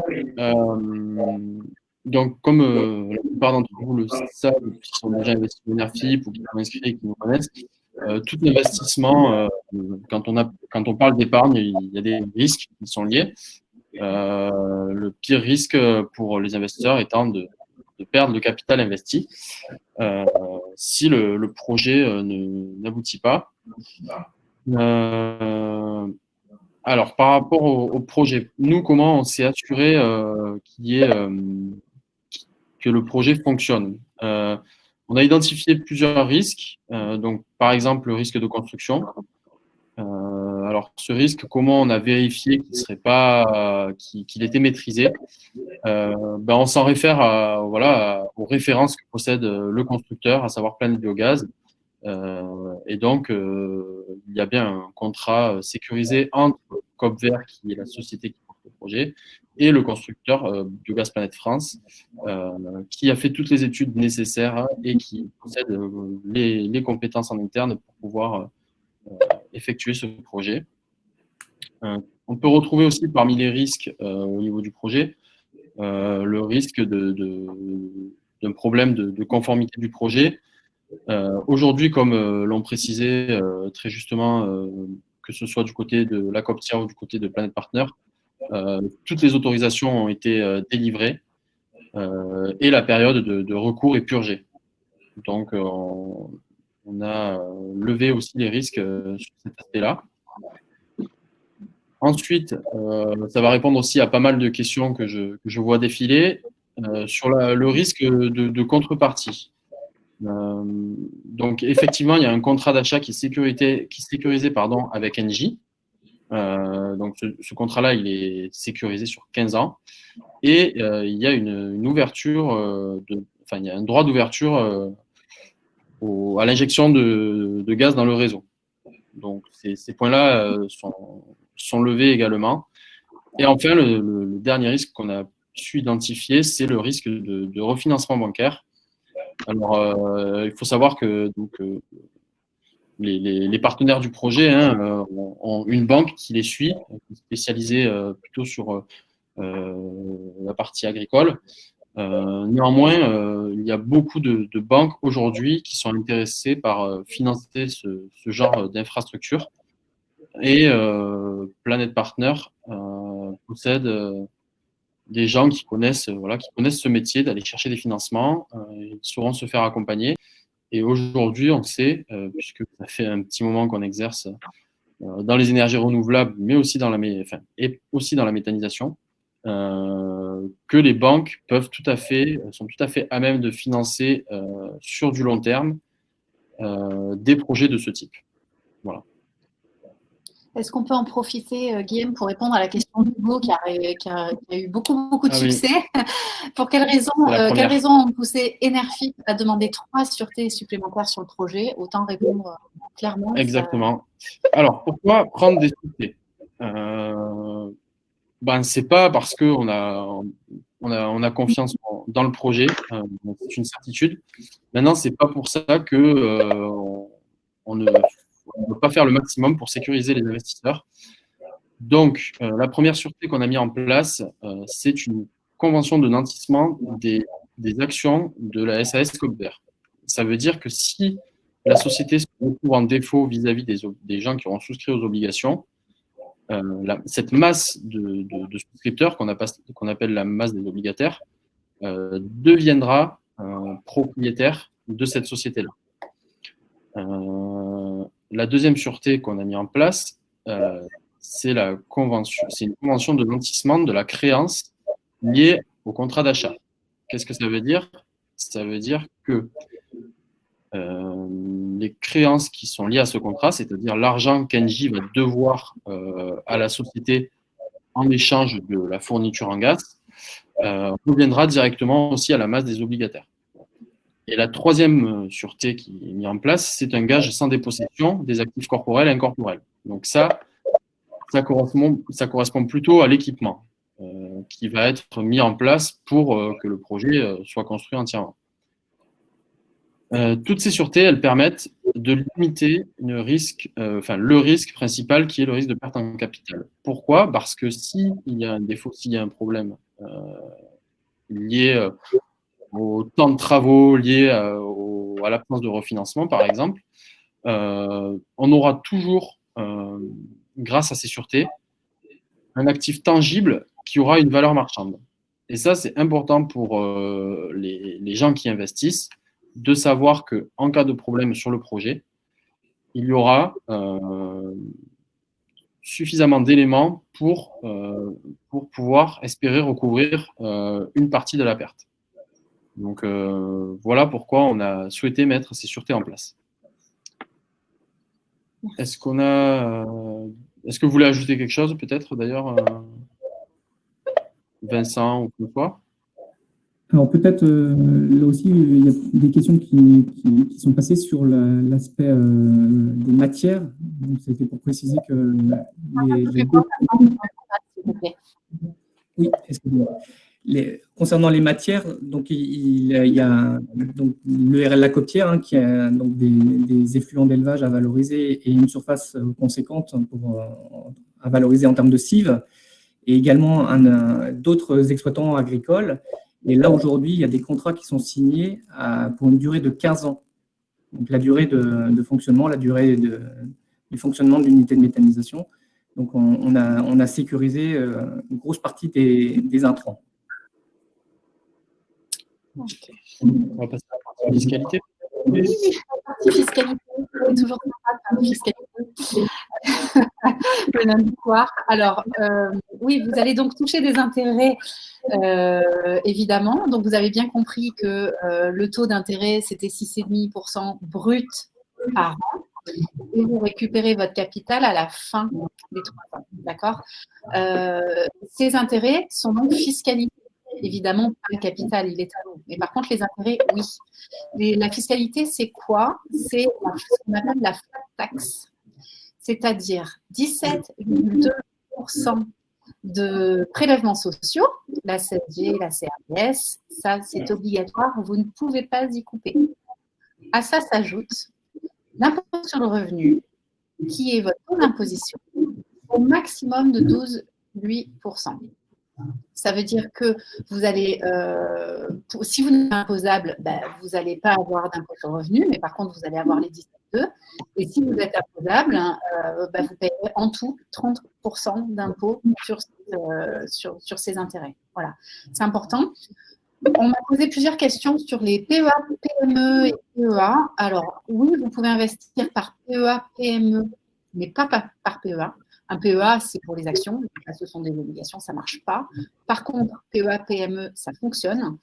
donc comme la plupart d'entre vous le savent, qui sont déjà investis dans NERFIP ou qui sont inscrits et qui nous connaissent, tout investissement, quand on parle d'épargne, il y a des risques qui sont liés. Le pire risque pour les investisseurs étant de perdre le capital investi si le projet n'aboutit pas. Alors, par rapport au projet, nous, comment on s'est assuré que le projet fonctionne? On a identifié plusieurs risques. Donc, par exemple, le risque de construction. Alors, ce risque, comment on a vérifié qu'il était maîtrisé? On s'en réfère aux références que possède le constructeur, à savoir Planète Biogaz. Et donc, il y a bien un contrat sécurisé entre Copvert, qui est la société qui porte le projet, et le constructeur Biogaz Planète France, qui a fait toutes les études nécessaires et qui possède les compétences en interne pour pouvoir effectuer ce projet. On peut retrouver aussi parmi les risques au niveau du projet le risque d'un problème de conformité du projet. Aujourd'hui, comme l'ont précisé très justement, que ce soit du côté de la COPTIA ou du côté de Planet Partner, toutes les autorisations ont été délivrées et la période de recours est purgée. Donc, on a levé aussi les risques sur cet aspect-là. Ensuite, ça va répondre aussi à pas mal de questions que je vois défiler sur le risque de contrepartie. Donc, effectivement, il y a un contrat d'achat qui est sécurisé avec Engie. Donc, ce contrat-là, il est sécurisé sur 15 ans. Et il y a une ouverture, il y a un droit d'ouverture à l'injection de gaz dans le réseau. Donc, ces points-là sont levés également. Et enfin, le dernier risque qu'on a su identifier, c'est le risque de refinancement bancaire. Alors, il faut savoir que les partenaires du projet ont une banque qui les suit, spécialisée plutôt sur la partie agricole. Néanmoins, il y a beaucoup de banques aujourd'hui qui sont intéressées par financer ce genre d'infrastructure. Et Planet Partner possède des gens qui connaissent ce métier d'aller chercher des financements. Ils sauront se faire accompagner. Et aujourd'hui, on sait, puisque ça fait un petit moment qu'on exerce dans les énergies renouvelables, mais aussi dans la méthanisation, que les banques sont tout à fait à même de financer sur du long terme des projets de ce type. Voilà. Est-ce qu'on peut en profiter, Guillaume, pour répondre à la question d'Hugo qui a eu beaucoup de succès? Pour quelles raisons ont poussé Enerfi à demander 3 sûretés supplémentaires sur le projet? Autant répondre clairement. Exactement. Alors, pourquoi prendre des sûretés? C'est pas parce qu'on a confiance dans le projet, c'est une certitude. Maintenant, c'est pas pour ça que on ne peut pas faire le maximum pour sécuriser les investisseurs. Donc, la première sûreté qu'on a mis en place, c'est une convention de nantissement des actions de la SAS Copvert. Ça veut dire que si la société se retrouve en défaut vis-à-vis des gens qui auront souscrit aux obligations, cette masse de souscripteurs qu'on appelle la masse des obligataires deviendra propriétaire de cette société-là. La deuxième sûreté qu'on a mis en place, c'est une convention de nantissement de la créance liée au contrat d'achat. Qu'est-ce que ça veut dire? Ça veut dire que les créances qui sont liées à ce contrat, c'est-à-dire l'argent qu'Engie va devoir à la société en échange de la fourniture en gaz, reviendra directement aussi à la masse des obligataires. Et la troisième sûreté qui est mise en place, c'est un gage sans dépossession des actifs corporels et incorporels. Donc ça correspond plutôt à l'équipement qui va être mis en place pour que le projet soit construit entièrement. Toutes ces sûretés, elles permettent de limiter le risque principal qui est le risque de perte en capital. Pourquoi? Parce que s'il y a un défaut, s'il y a un problème lié au temps de travaux, lié à l'absence de refinancement, par exemple, on aura toujours, grâce à ces sûretés, un actif tangible qui aura une valeur marchande. Et ça, c'est important pour les gens qui investissent, de savoir qu'en cas de problème sur le projet, il y aura suffisamment d'éléments pour pouvoir espérer recouvrir une partie de la perte. Donc, voilà pourquoi on a souhaité mettre ces sûretés en place. Est-ce que vous voulez ajouter quelque chose, peut-être, d'ailleurs, Vincent ou quoi? Alors peut-être, là aussi, il y a des questions qui sont passées sur l'aspect des matières. Donc, c'était pour préciser que Oui, excusez-moi. Concernant les matières, donc il y a donc l'ERL La Copière, qui a donc des effluents d'élevage à valoriser et une surface conséquente à valoriser en termes de cives, et également d'autres exploitants agricoles. Et là, aujourd'hui, il y a des contrats qui sont signés pour une durée de 15 ans. Donc, la durée de fonctionnement, la durée du fonctionnement de l'unité de méthanisation. Donc, on a sécurisé une grosse partie des intrants. Okay. On va passer à la partie fiscalité. Oui, la partie fiscalité, c'est toujours sympa de parler fiscalité. Le lundi soir. Alors, oui, vous allez donc toucher des intérêts, évidemment. Donc, vous avez bien compris que le taux d'intérêt, c'était 6,5% brut par an. Et vous récupérez votre capital à la fin des 3 ans. D'accord? Ces intérêts sont donc fiscalisés. Évidemment, pas le capital, il est à nous. Mais par contre, les intérêts, oui. La fiscalité, c'est quoi? C'est ce qu'on appelle la flat tax. C'est-à-dire 17,2% de prélèvements sociaux, la CSG, la CRDS, ça c'est obligatoire, vous ne pouvez pas y couper. À ça s'ajoute l'impôt sur le revenu, qui est votre taux d'imposition, au maximum de 12,8%. Ça veut dire que vous allez, si vous n'êtes pas imposable, vous n'allez pas avoir d'impôt sur le revenu, mais par contre, vous allez avoir les 17%. 2. Et si vous êtes imposable, vous payerez en tout 30% d'impôt sur ces intérêts. Voilà, c'est important. On m'a posé plusieurs questions sur les PEA, PME et PEA. Alors, oui, vous pouvez investir par PEA, PME, mais pas par PEA. Un PEA, c'est pour les actions. Là, ce sont des obligations, ça ne marche pas. Par contre, PEA, PME, ça fonctionne.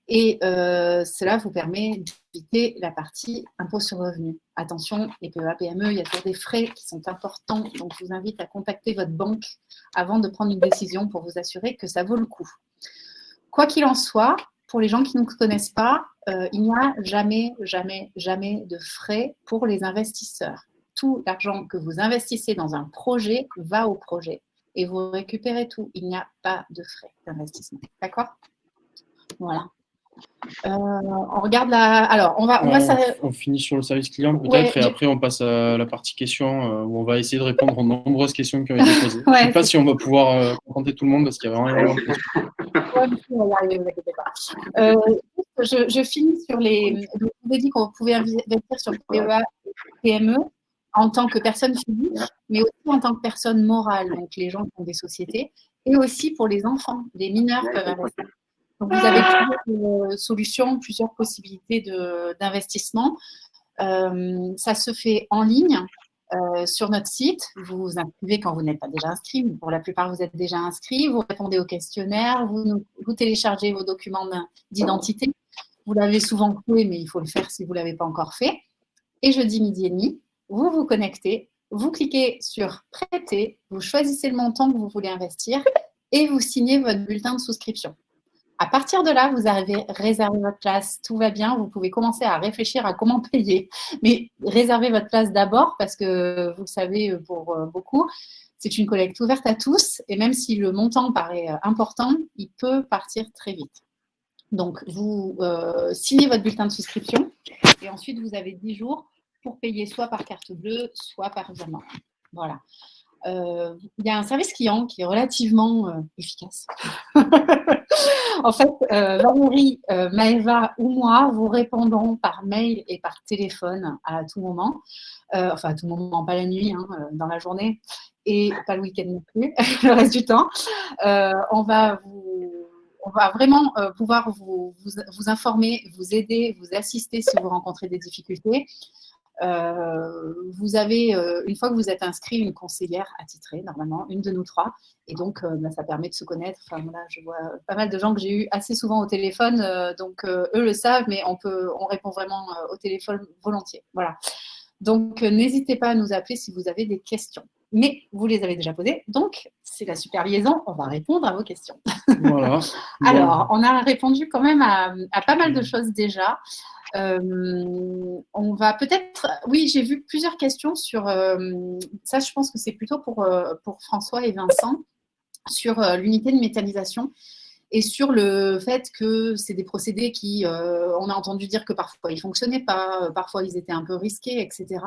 Et cela vous permet d'éviter la partie impôt sur le revenu. Attention, les PEA, PME, il y a toujours des frais qui sont importants. Donc, je vous invite à contacter votre banque avant de prendre une décision pour vous assurer que ça vaut le coup. Quoi qu'il en soit, pour les gens qui ne nous connaissent pas, il n'y a jamais, jamais, jamais de frais pour les investisseurs. Tout l'argent que vous investissez dans un projet va au projet et vous récupérez tout. Il n'y a pas de frais d'investissement. D'accord ? Voilà. On regarde la. Alors, on finit sur le service client peut-être et après on passe à la partie questions où on va essayer de répondre aux nombreuses questions qui ont été posées. Je ne sais pas si on va pouvoir contenter tout le monde parce qu'il y a vraiment de questions. Je finis sur les. Je vous ai dit qu'on pouvait investir sur le PEA et PME en tant que personne physique, mais aussi en tant que personne morale, donc les gens qui ont des sociétés, et aussi pour les enfants, les mineurs peuvent investir. Donc, vous avez plusieurs solutions, plusieurs possibilités d'investissement. Ça se fait en ligne sur notre site. Vous vous inscrivez quand vous n'êtes pas déjà inscrit. Pour la plupart, vous êtes déjà inscrit. Vous répondez au questionnaire. Vous téléchargez vos documents d'identité. Vous l'avez souvent fait, mais il faut le faire si vous ne l'avez pas encore fait. Et jeudi midi et demi, vous vous connectez. Vous cliquez sur « Prêter ». Vous choisissez le montant que vous voulez investir et vous signez votre bulletin de souscription. À partir de là, vous avez réservé votre place, tout va bien, vous pouvez commencer à réfléchir à comment payer. Mais réservez votre place d'abord parce que, vous le savez pour beaucoup, c'est une collecte ouverte à tous et même si le montant paraît important, il peut partir très vite. Donc, vous signez votre bulletin de souscription et ensuite, vous avez 10 jours pour payer soit par carte bleue, soit par virement. Voilà. Il y a un service client qui est relativement efficace. En fait, Valérie, Maëva ou moi vous répondons par mail et par téléphone à tout moment. Enfin, à tout moment, pas la nuit, dans la journée et pas le week-end non plus, le reste du temps. On va vraiment pouvoir vous informer, vous aider, vous assister si vous rencontrez des difficultés. Vous avez, une fois que vous êtes inscrit, une conseillère attitrée, normalement, une de nous trois. Et donc, ça permet de se connaître. Enfin, là, je vois pas mal de gens que j'ai eu assez souvent au téléphone. Donc, eux le savent, mais on répond vraiment au téléphone volontiers. Voilà. Donc, n'hésitez pas à nous appeler si vous avez des questions. Mais vous les avez déjà posées. Donc, c'est la super liaison. On va répondre à vos questions. Voilà. Alors, on a répondu quand même à pas mal de choses déjà. On va peut-être, oui, j'ai vu plusieurs questions sur ça. Je pense que c'est plutôt pour François et Vincent sur l'unité de méthanisation et sur le fait que c'est des procédés qui, on a entendu dire que parfois ils ne fonctionnaient pas, parfois ils étaient un peu risqués, etc.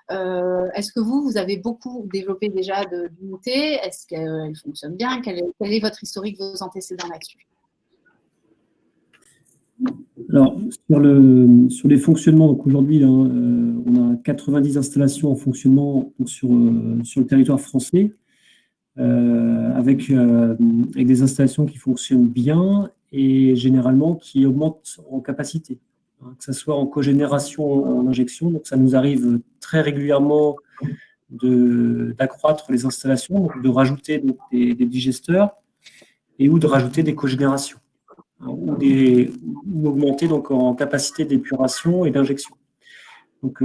Est-ce que vous avez beaucoup développé déjà d'unités? Est-ce qu'elles fonctionnent bien? Quel est votre historique, vos antécédents là-dessus? Alors, sur les fonctionnements, donc aujourd'hui, on a 90 installations en fonctionnement sur le territoire français, avec des installations qui fonctionnent bien et généralement qui augmentent en capacité, que ce soit en cogénération ou en injection. Donc, ça nous arrive très régulièrement d'accroître les installations, donc de rajouter donc, des digesteurs et ou de rajouter des cogénérations. Ou augmenter donc en capacité d'épuration et d'injection. Donc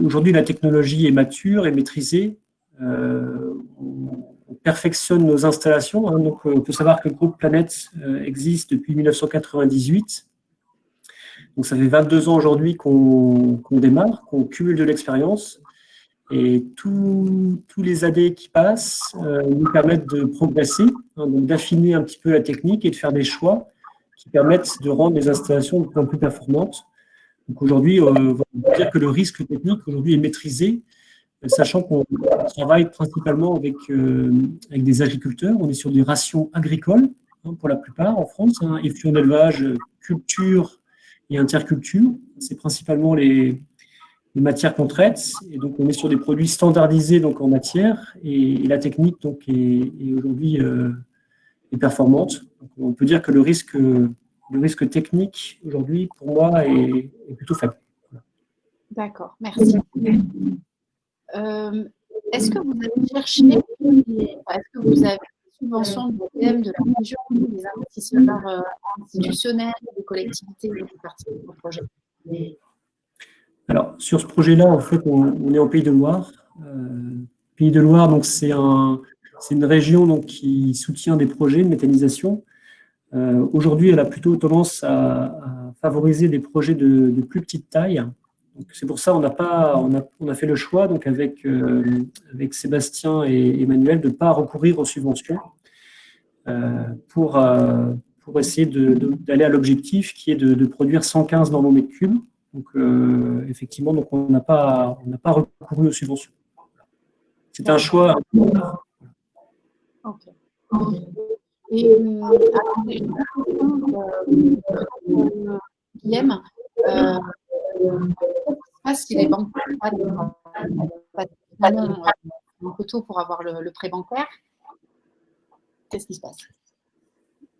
aujourd'hui, la technologie est mature et maîtrisée. On perfectionne nos installations. Donc, on peut savoir que le groupe Planète existe depuis 1998. Donc, ça fait 22 ans aujourd'hui qu'on démarre, qu'on cumule de l'expérience. Et tous les années qui passent nous permettent de progresser, donc d'affiner un petit peu la technique et de faire des choix qui permettent de rendre les installations de plus en plus performantes. Donc aujourd'hui, on va dire que le risque technique aujourd'hui est maîtrisé, sachant qu'on travaille principalement avec des agriculteurs. On est sur des rations agricoles pour la plupart en France, effluents d'élevage, culture et interculture. C'est principalement les matières qu'on traite. Et donc, on est sur des produits standardisés donc, en matière et la technique donc, est aujourd'hui est performante. Donc, on peut dire que le risque technique aujourd'hui, pour moi, est plutôt faible. D'accord, merci. Est-ce que vous avez cherché, est-ce que vous avez des subventions de l'ADEME, de la région, des investisseurs institutionnels, des collectivités qui participent au projet? Alors, sur ce projet-là, en fait, on est en Pays de Loire. Pays de Loire, donc, c'est une région donc, qui soutient des projets de méthanisation. Aujourd'hui, elle a plutôt tendance à favoriser des projets de plus petite taille. C'est pour ça qu'on a fait le choix, donc avec Sébastien et Emmanuel, de ne pas recourir aux subventions pour essayer d'aller à l'objectif qui est de produire 115 nanomètres cubes. Donc, effectivement, donc on n'a pas recouru aux subventions. C'est un choix. Ok. Et Guillaume, si les banques un peu tôt pour avoir le prêt bancaire, qu'est-ce qui se passe?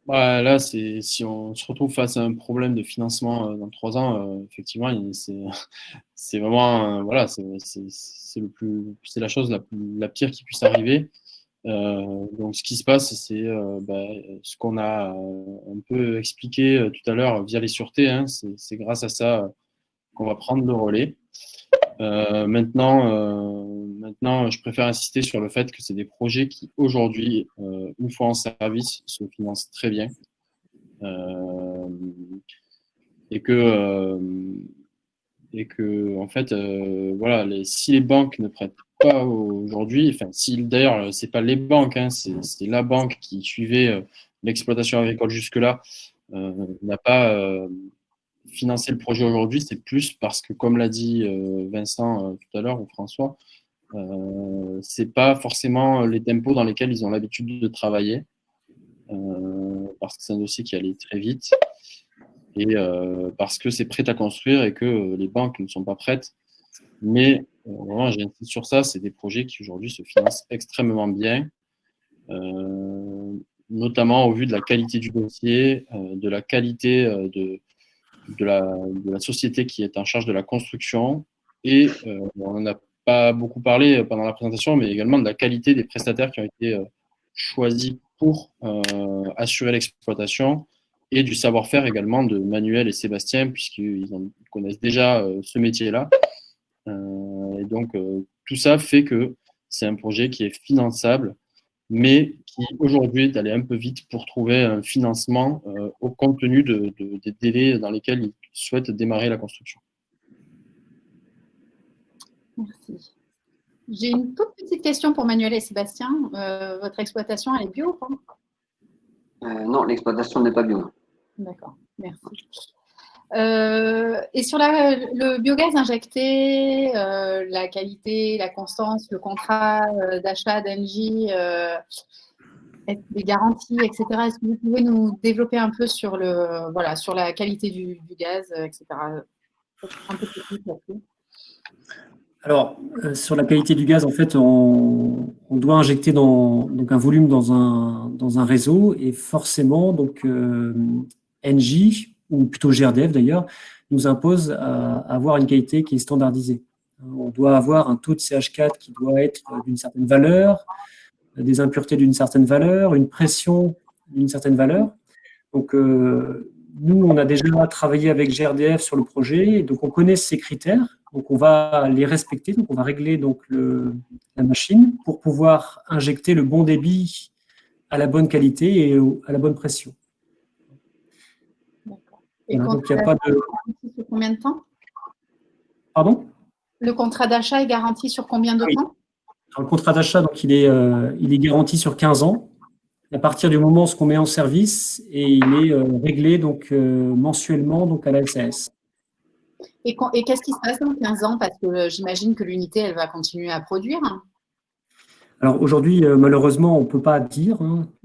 Là, si on se retrouve face à un problème de financement dans 3 ans, effectivement, c'est vraiment voilà, c'est la chose la pire qui puisse arriver. Donc, ce qui se passe, c'est ce qu'on a un peu expliqué tout à l'heure via les sûretés. Hein, c'est grâce à ça qu'on va prendre le relais. Maintenant, je préfère insister sur le fait que c'est des projets qui, aujourd'hui, une fois en service, se financent très bien. Et que, en fait, voilà, si les banques ne prêtent pas aujourd'hui, enfin, d'ailleurs, c'est pas les banques, hein, c'est la banque qui suivait l'exploitation agricole jusque-là, n'a pas financer le projet aujourd'hui, c'est plus parce que, comme l'a dit Vincent tout à l'heure, ou François, c'est pas forcément les tempos dans lesquels ils ont l'habitude de travailler, parce que c'est un dossier qui allait très vite, et parce que c'est prêt à construire et que les banques ne sont pas prêtes. Mais vraiment, j'insiste sur ça, c'est des projets qui aujourd'hui se financent extrêmement bien, notamment au vu de la qualité du dossier, de la qualité de la société qui est en charge de la construction, et on n'en a pas beaucoup parlé pendant la présentation, mais également de la qualité des prestataires qui ont été choisis pour assurer l'exploitation, et du savoir-faire également de Manuel et Sébastien, puisqu'ils connaissent déjà ce métier-là. Et donc, tout ça fait que c'est un projet qui est finançable, mais qui aujourd'hui est allé un peu vite pour trouver un financement au compte tenu des délais dans lesquels ils souhaitent démarrer la construction. Merci. J'ai une toute petite question pour Manuel et Sébastien. Votre exploitation, elle est bio ou pas? Non, l'exploitation n'est pas bio. D'accord, merci. Et sur le biogaz injecté, la qualité, la constance, le contrat d'achat d'Engie, les garanties, etc. Est-ce que vous pouvez nous développer un peu sur la qualité du gaz, etc. Un peu technique là-dessus. Alors, sur la qualité du gaz, en fait, on doit injecter donc un volume dans un réseau, et forcément, donc Engie, ou plutôt GRDF d'ailleurs, nous impose à avoir une qualité qui est standardisée. On doit avoir un taux de CH4 qui doit être d'une certaine valeur, des impuretés d'une certaine valeur, une pression d'une certaine valeur. Donc, nous, on a déjà travaillé avec GRDF sur le projet, donc on connaît ces critères, donc on va les respecter, donc on va régler donc la machine pour pouvoir injecter le bon débit à la bonne qualité et à la bonne pression. D'accord. Et voilà, donc, il n'y a pas de... Sur combien de temps? Pardon? Le contrat d'achat est garanti sur combien de temps? Alors, le contrat d'achat, donc il est garanti sur 15 ans. À partir du moment où on met en service, et il est réglé donc mensuellement donc à la SAS. Et qu'est-ce qui se passe dans 15 ans? Parce que j'imagine que l'unité, elle va continuer à produire. Alors aujourd'hui, malheureusement, on ne peut pas dire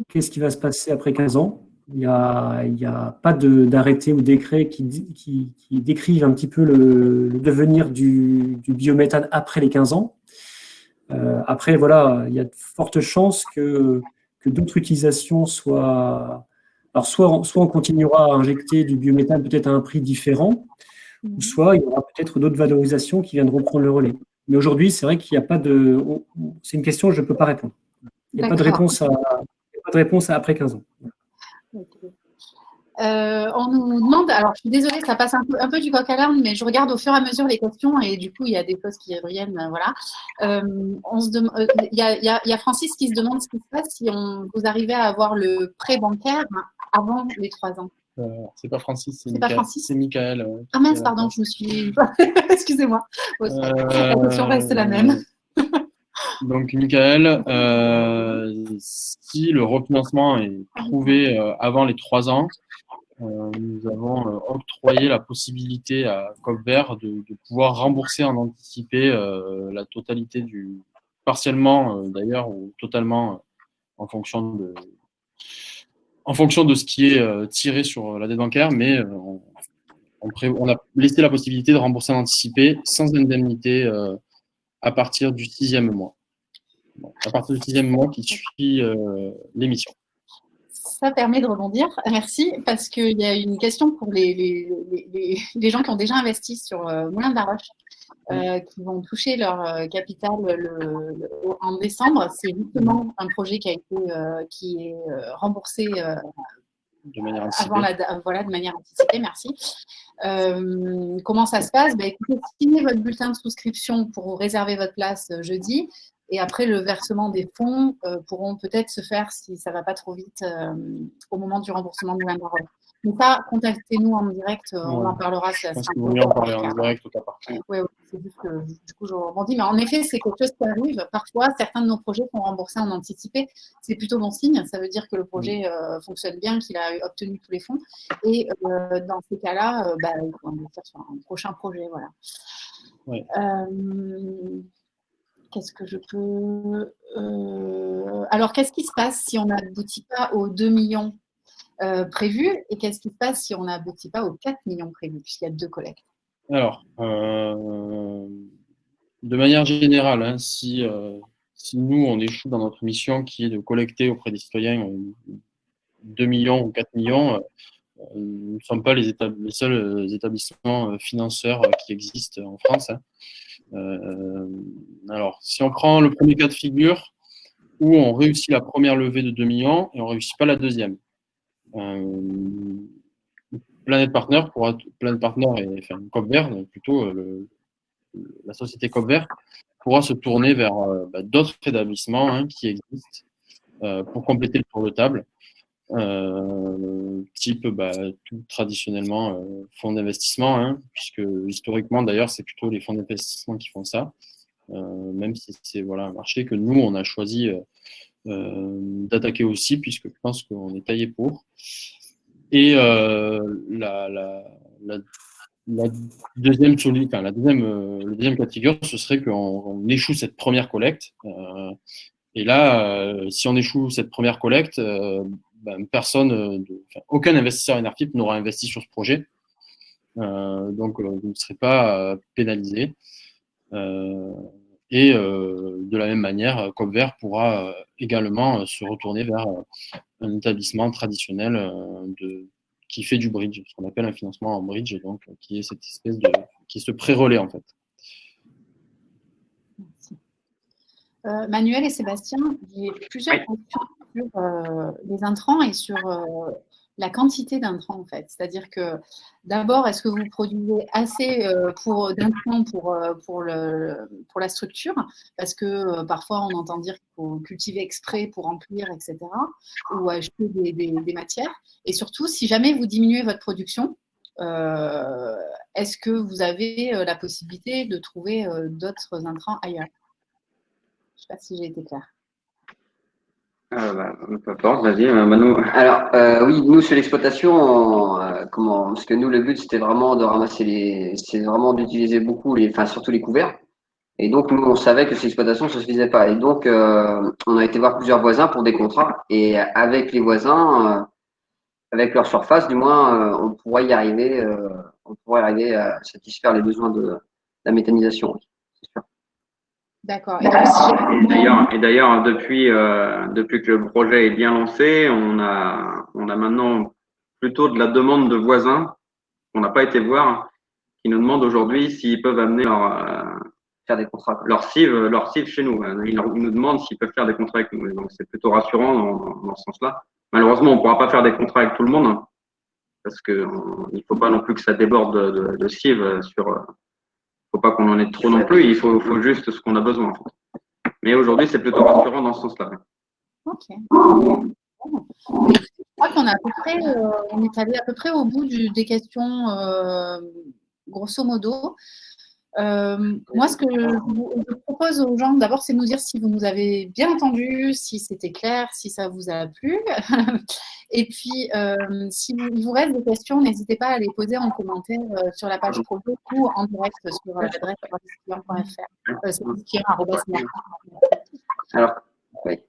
qu'est-ce qui va se passer après 15 ans. Il n'y a pas d'arrêté ou décret qui décrivent un petit peu le devenir du biométhane après les 15 ans. Après, voilà, il y a de fortes chances que d'autres utilisations soient… Alors, soit on continuera à injecter du biométhane peut-être à un prix différent, ou soit il y aura peut-être d'autres valorisations qui viendront prendre le relais. Mais aujourd'hui, c'est vrai qu'il n'y a pas de… C'est une question que je ne peux pas répondre. Il n'y a pas de réponse à après 15 ans. Okay. On nous demande, alors je suis désolée, ça passe un peu du coq à l'âne, mais je regarde au fur et à mesure les questions et du coup il y a des choses qui reviennent, voilà. Il y a Francis qui se demande ce qui se passe si vous arrivez à avoir le prêt bancaire avant les 3 ans. C'est pas Francis, c'est Michael. Ah mince, pardon, je me suis… Excusez-moi. La question reste la même. Donc, Michael, si le refinancement est trouvé avant les 3 ans, nous avons octroyé la possibilité à COPVER de pouvoir rembourser en anticipé la totalité partiellement d'ailleurs, ou totalement en fonction de ce qui est tiré sur la dette bancaire, mais on a laissé la possibilité de rembourser en anticipé sans indemnité à partir du 6e mois. À partir du 6e mois qui suit l'émission. Ça permet de rebondir, merci, parce qu'il y a une question pour les gens qui ont déjà investi sur Moulin de la Roche, qui vont toucher leur capital en décembre. C'est justement un projet qui est remboursé de manière anticipée. De manière anticipée, merci. Comment ça se passe? Écoutez, signez votre bulletin de souscription pour vous réserver votre place jeudi. Et après, le versement des fonds pourront peut-être se faire, si ça ne va pas trop vite, au moment du remboursement de Moulin de la Roche. Mais ça, contactez-nous en direct, on en parlera. Je pense qu'il vaut mieux en parler en direct au cas par cas. Oui, c'est juste que du coup, je rebondis. Mais en effet, c'est quelque chose qui arrive. Parfois, certains de nos projets sont remboursés en anticipé. C'est plutôt bon signe. Ça veut dire que le projet fonctionne bien, qu'il a obtenu tous les fonds. Et dans ces cas-là, il faut investir sur un prochain projet. Voilà. Ouais. Qu'est-ce que je peux… Alors, qu'est-ce qui se passe si on n'aboutit pas aux 2 millions prévus et qu'est-ce qui se passe si on n'aboutit pas aux 4 millions prévus, puisqu'il y a 2 collectes? Alors, de manière générale, si nous, on échoue dans notre mission qui est de collecter auprès des citoyens 2 millions ou 4 millions, nous ne sommes pas les seuls établissements financeurs qui existent en France. Alors, si on prend le premier cas de figure où on réussit la première levée de 2 millions et on ne réussit pas la deuxième, Planet Partner et COPVER, plutôt la société COPVER, pourra se tourner vers d'autres établissements qui existent pour compléter le tour de table. Type tout traditionnellement fonds d'investissement, puisque historiquement d'ailleurs c'est plutôt les fonds d'investissement qui font ça, même si c'est un marché que nous on a choisi d'attaquer aussi, puisque je pense qu'on est taillé pour. Et le deuxième cas de figure, ce serait qu'on échoue cette première collecte. Et là, si on échoue cette première collecte, aucun investisseur NRFIP n'aura investi sur ce projet. Donc, vous ne serez pas pénalisé. Et de la même manière, COPVER pourra également se retourner vers un établissement traditionnel qui fait du bridge, ce qu'on appelle un financement en bridge, donc qui est cette espèce qui est ce pré-relais en fait. Merci. Manuel et Sébastien, j'ai plusieurs questions sur les intrants et sur la quantité d'intrants en fait. C'est-à-dire que d'abord, est-ce que vous produisez assez d'intrants pour la structure? Parce que parfois, on entend dire qu'il faut cultiver exprès pour remplir, etc. Ou acheter des matières. Et surtout, si jamais vous diminuez votre production, est-ce que vous avez la possibilité de trouver d'autres intrants ailleurs? Je ne sais pas si j'ai été claire. Peu importe, vas-y, Manu. Alors, oui, nous, sur l'exploitation, parce que nous, le but, c'était vraiment de ramasser d'utiliser beaucoup, surtout les couverts. Et donc, nous, on savait que cette exploitation, ça ne se faisait pas. Et donc, on a été voir plusieurs voisins pour des contrats. Et avec les voisins, avec leur surface, du moins, on pourrait y arriver à satisfaire les besoins de la méthanisation. Oui, c'est sûr. D'accord. Et d'ailleurs, depuis que le projet est bien lancé, on a maintenant plutôt de la demande de voisins qu'on n'a pas été voir, qui nous demandent aujourd'hui s'ils peuvent amener Faire des contrats. leur cive chez nous. Ils nous demandent s'ils peuvent faire des contrats avec nous. Donc c'est plutôt rassurant dans ce sens-là. Malheureusement, on ne pourra pas faire des contrats avec tout le monde, hein, parce que il faut pas non plus que ça déborde de cive faut pas qu'on en ait trop non plus. Il faut juste ce qu'on a besoin. En fait. Mais aujourd'hui, c'est plutôt rassurant dans ce sens-là. Ok. Je crois qu'on a à peu près, on est allé à peu près au bout des questions, grosso modo. Moi, ce que je propose aux gens, d'abord, c'est de nous dire si vous nous avez bien entendu, si c'était clair, si ça vous a plu. Et puis, si vous reste des questions, n'hésitez pas à les poser en commentaire sur la page projet ou en direct sur l'adresse sophistiqueur.fr. Alors, oui.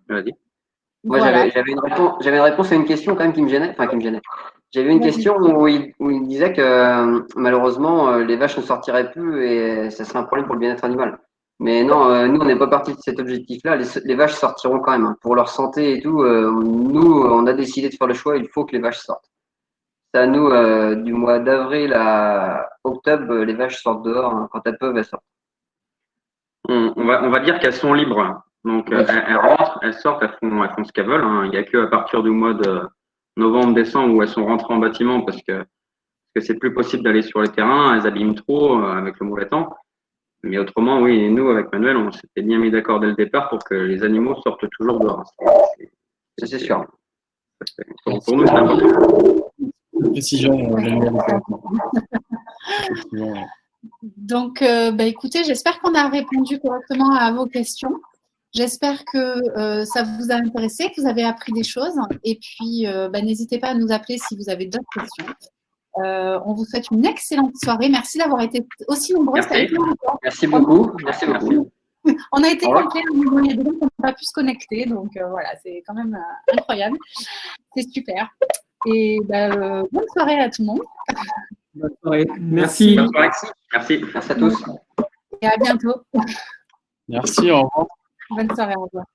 Vas-y. Moi, Voilà. j'avais une réponse à une question quand même qui me gênait. J'avais une question où il disait que malheureusement, les vaches ne sortiraient plus et ça serait un problème pour le bien-être animal. Mais non, nous, on n'est pas parti de cet objectif-là. Les vaches sortiront quand même, hein. Pour leur santé et tout, nous, on a décidé de faire le choix, il faut que les vaches sortent. C'est à nous, du mois d'avril à octobre, les vaches sortent dehors, hein. Quand elles peuvent, elles sortent. On va dire qu'elles sont libres. Donc, elles rentrent, elles sortent, elles font ce qu'elles veulent, hein. Il n'y a qu'à partir du mois de novembre, décembre où elles sont rentrées en bâtiment parce que c'est plus possible d'aller sur les terrains, elles abîment trop avec le mauvais temps. Mais autrement, oui, nous, avec Manuel, on s'était bien mis d'accord dès le départ pour que les animaux sortent toujours dehors. Ça, c'est sûr. Pour nous, c'est important. Précision, Donc, écoutez, j'espère qu'on a répondu correctement à vos questions. J'espère que ça vous a intéressé, que vous avez appris des choses. Et puis, n'hésitez pas à nous appeler si vous avez d'autres questions. On vous souhaite une excellente soirée. Merci d'avoir été aussi nombreux. Merci beaucoup. Merci beaucoup. On a été complet. Il y a des gens qui n'ont pas pu se connecter. Donc, voilà, c'est quand même incroyable. C'est super. Et bonne soirée à tout le monde. Bonne soirée. Merci. Bonne soirée. Merci. Merci à tous. Et à bientôt. Merci, au revoir. Bonne soirée, au revoir.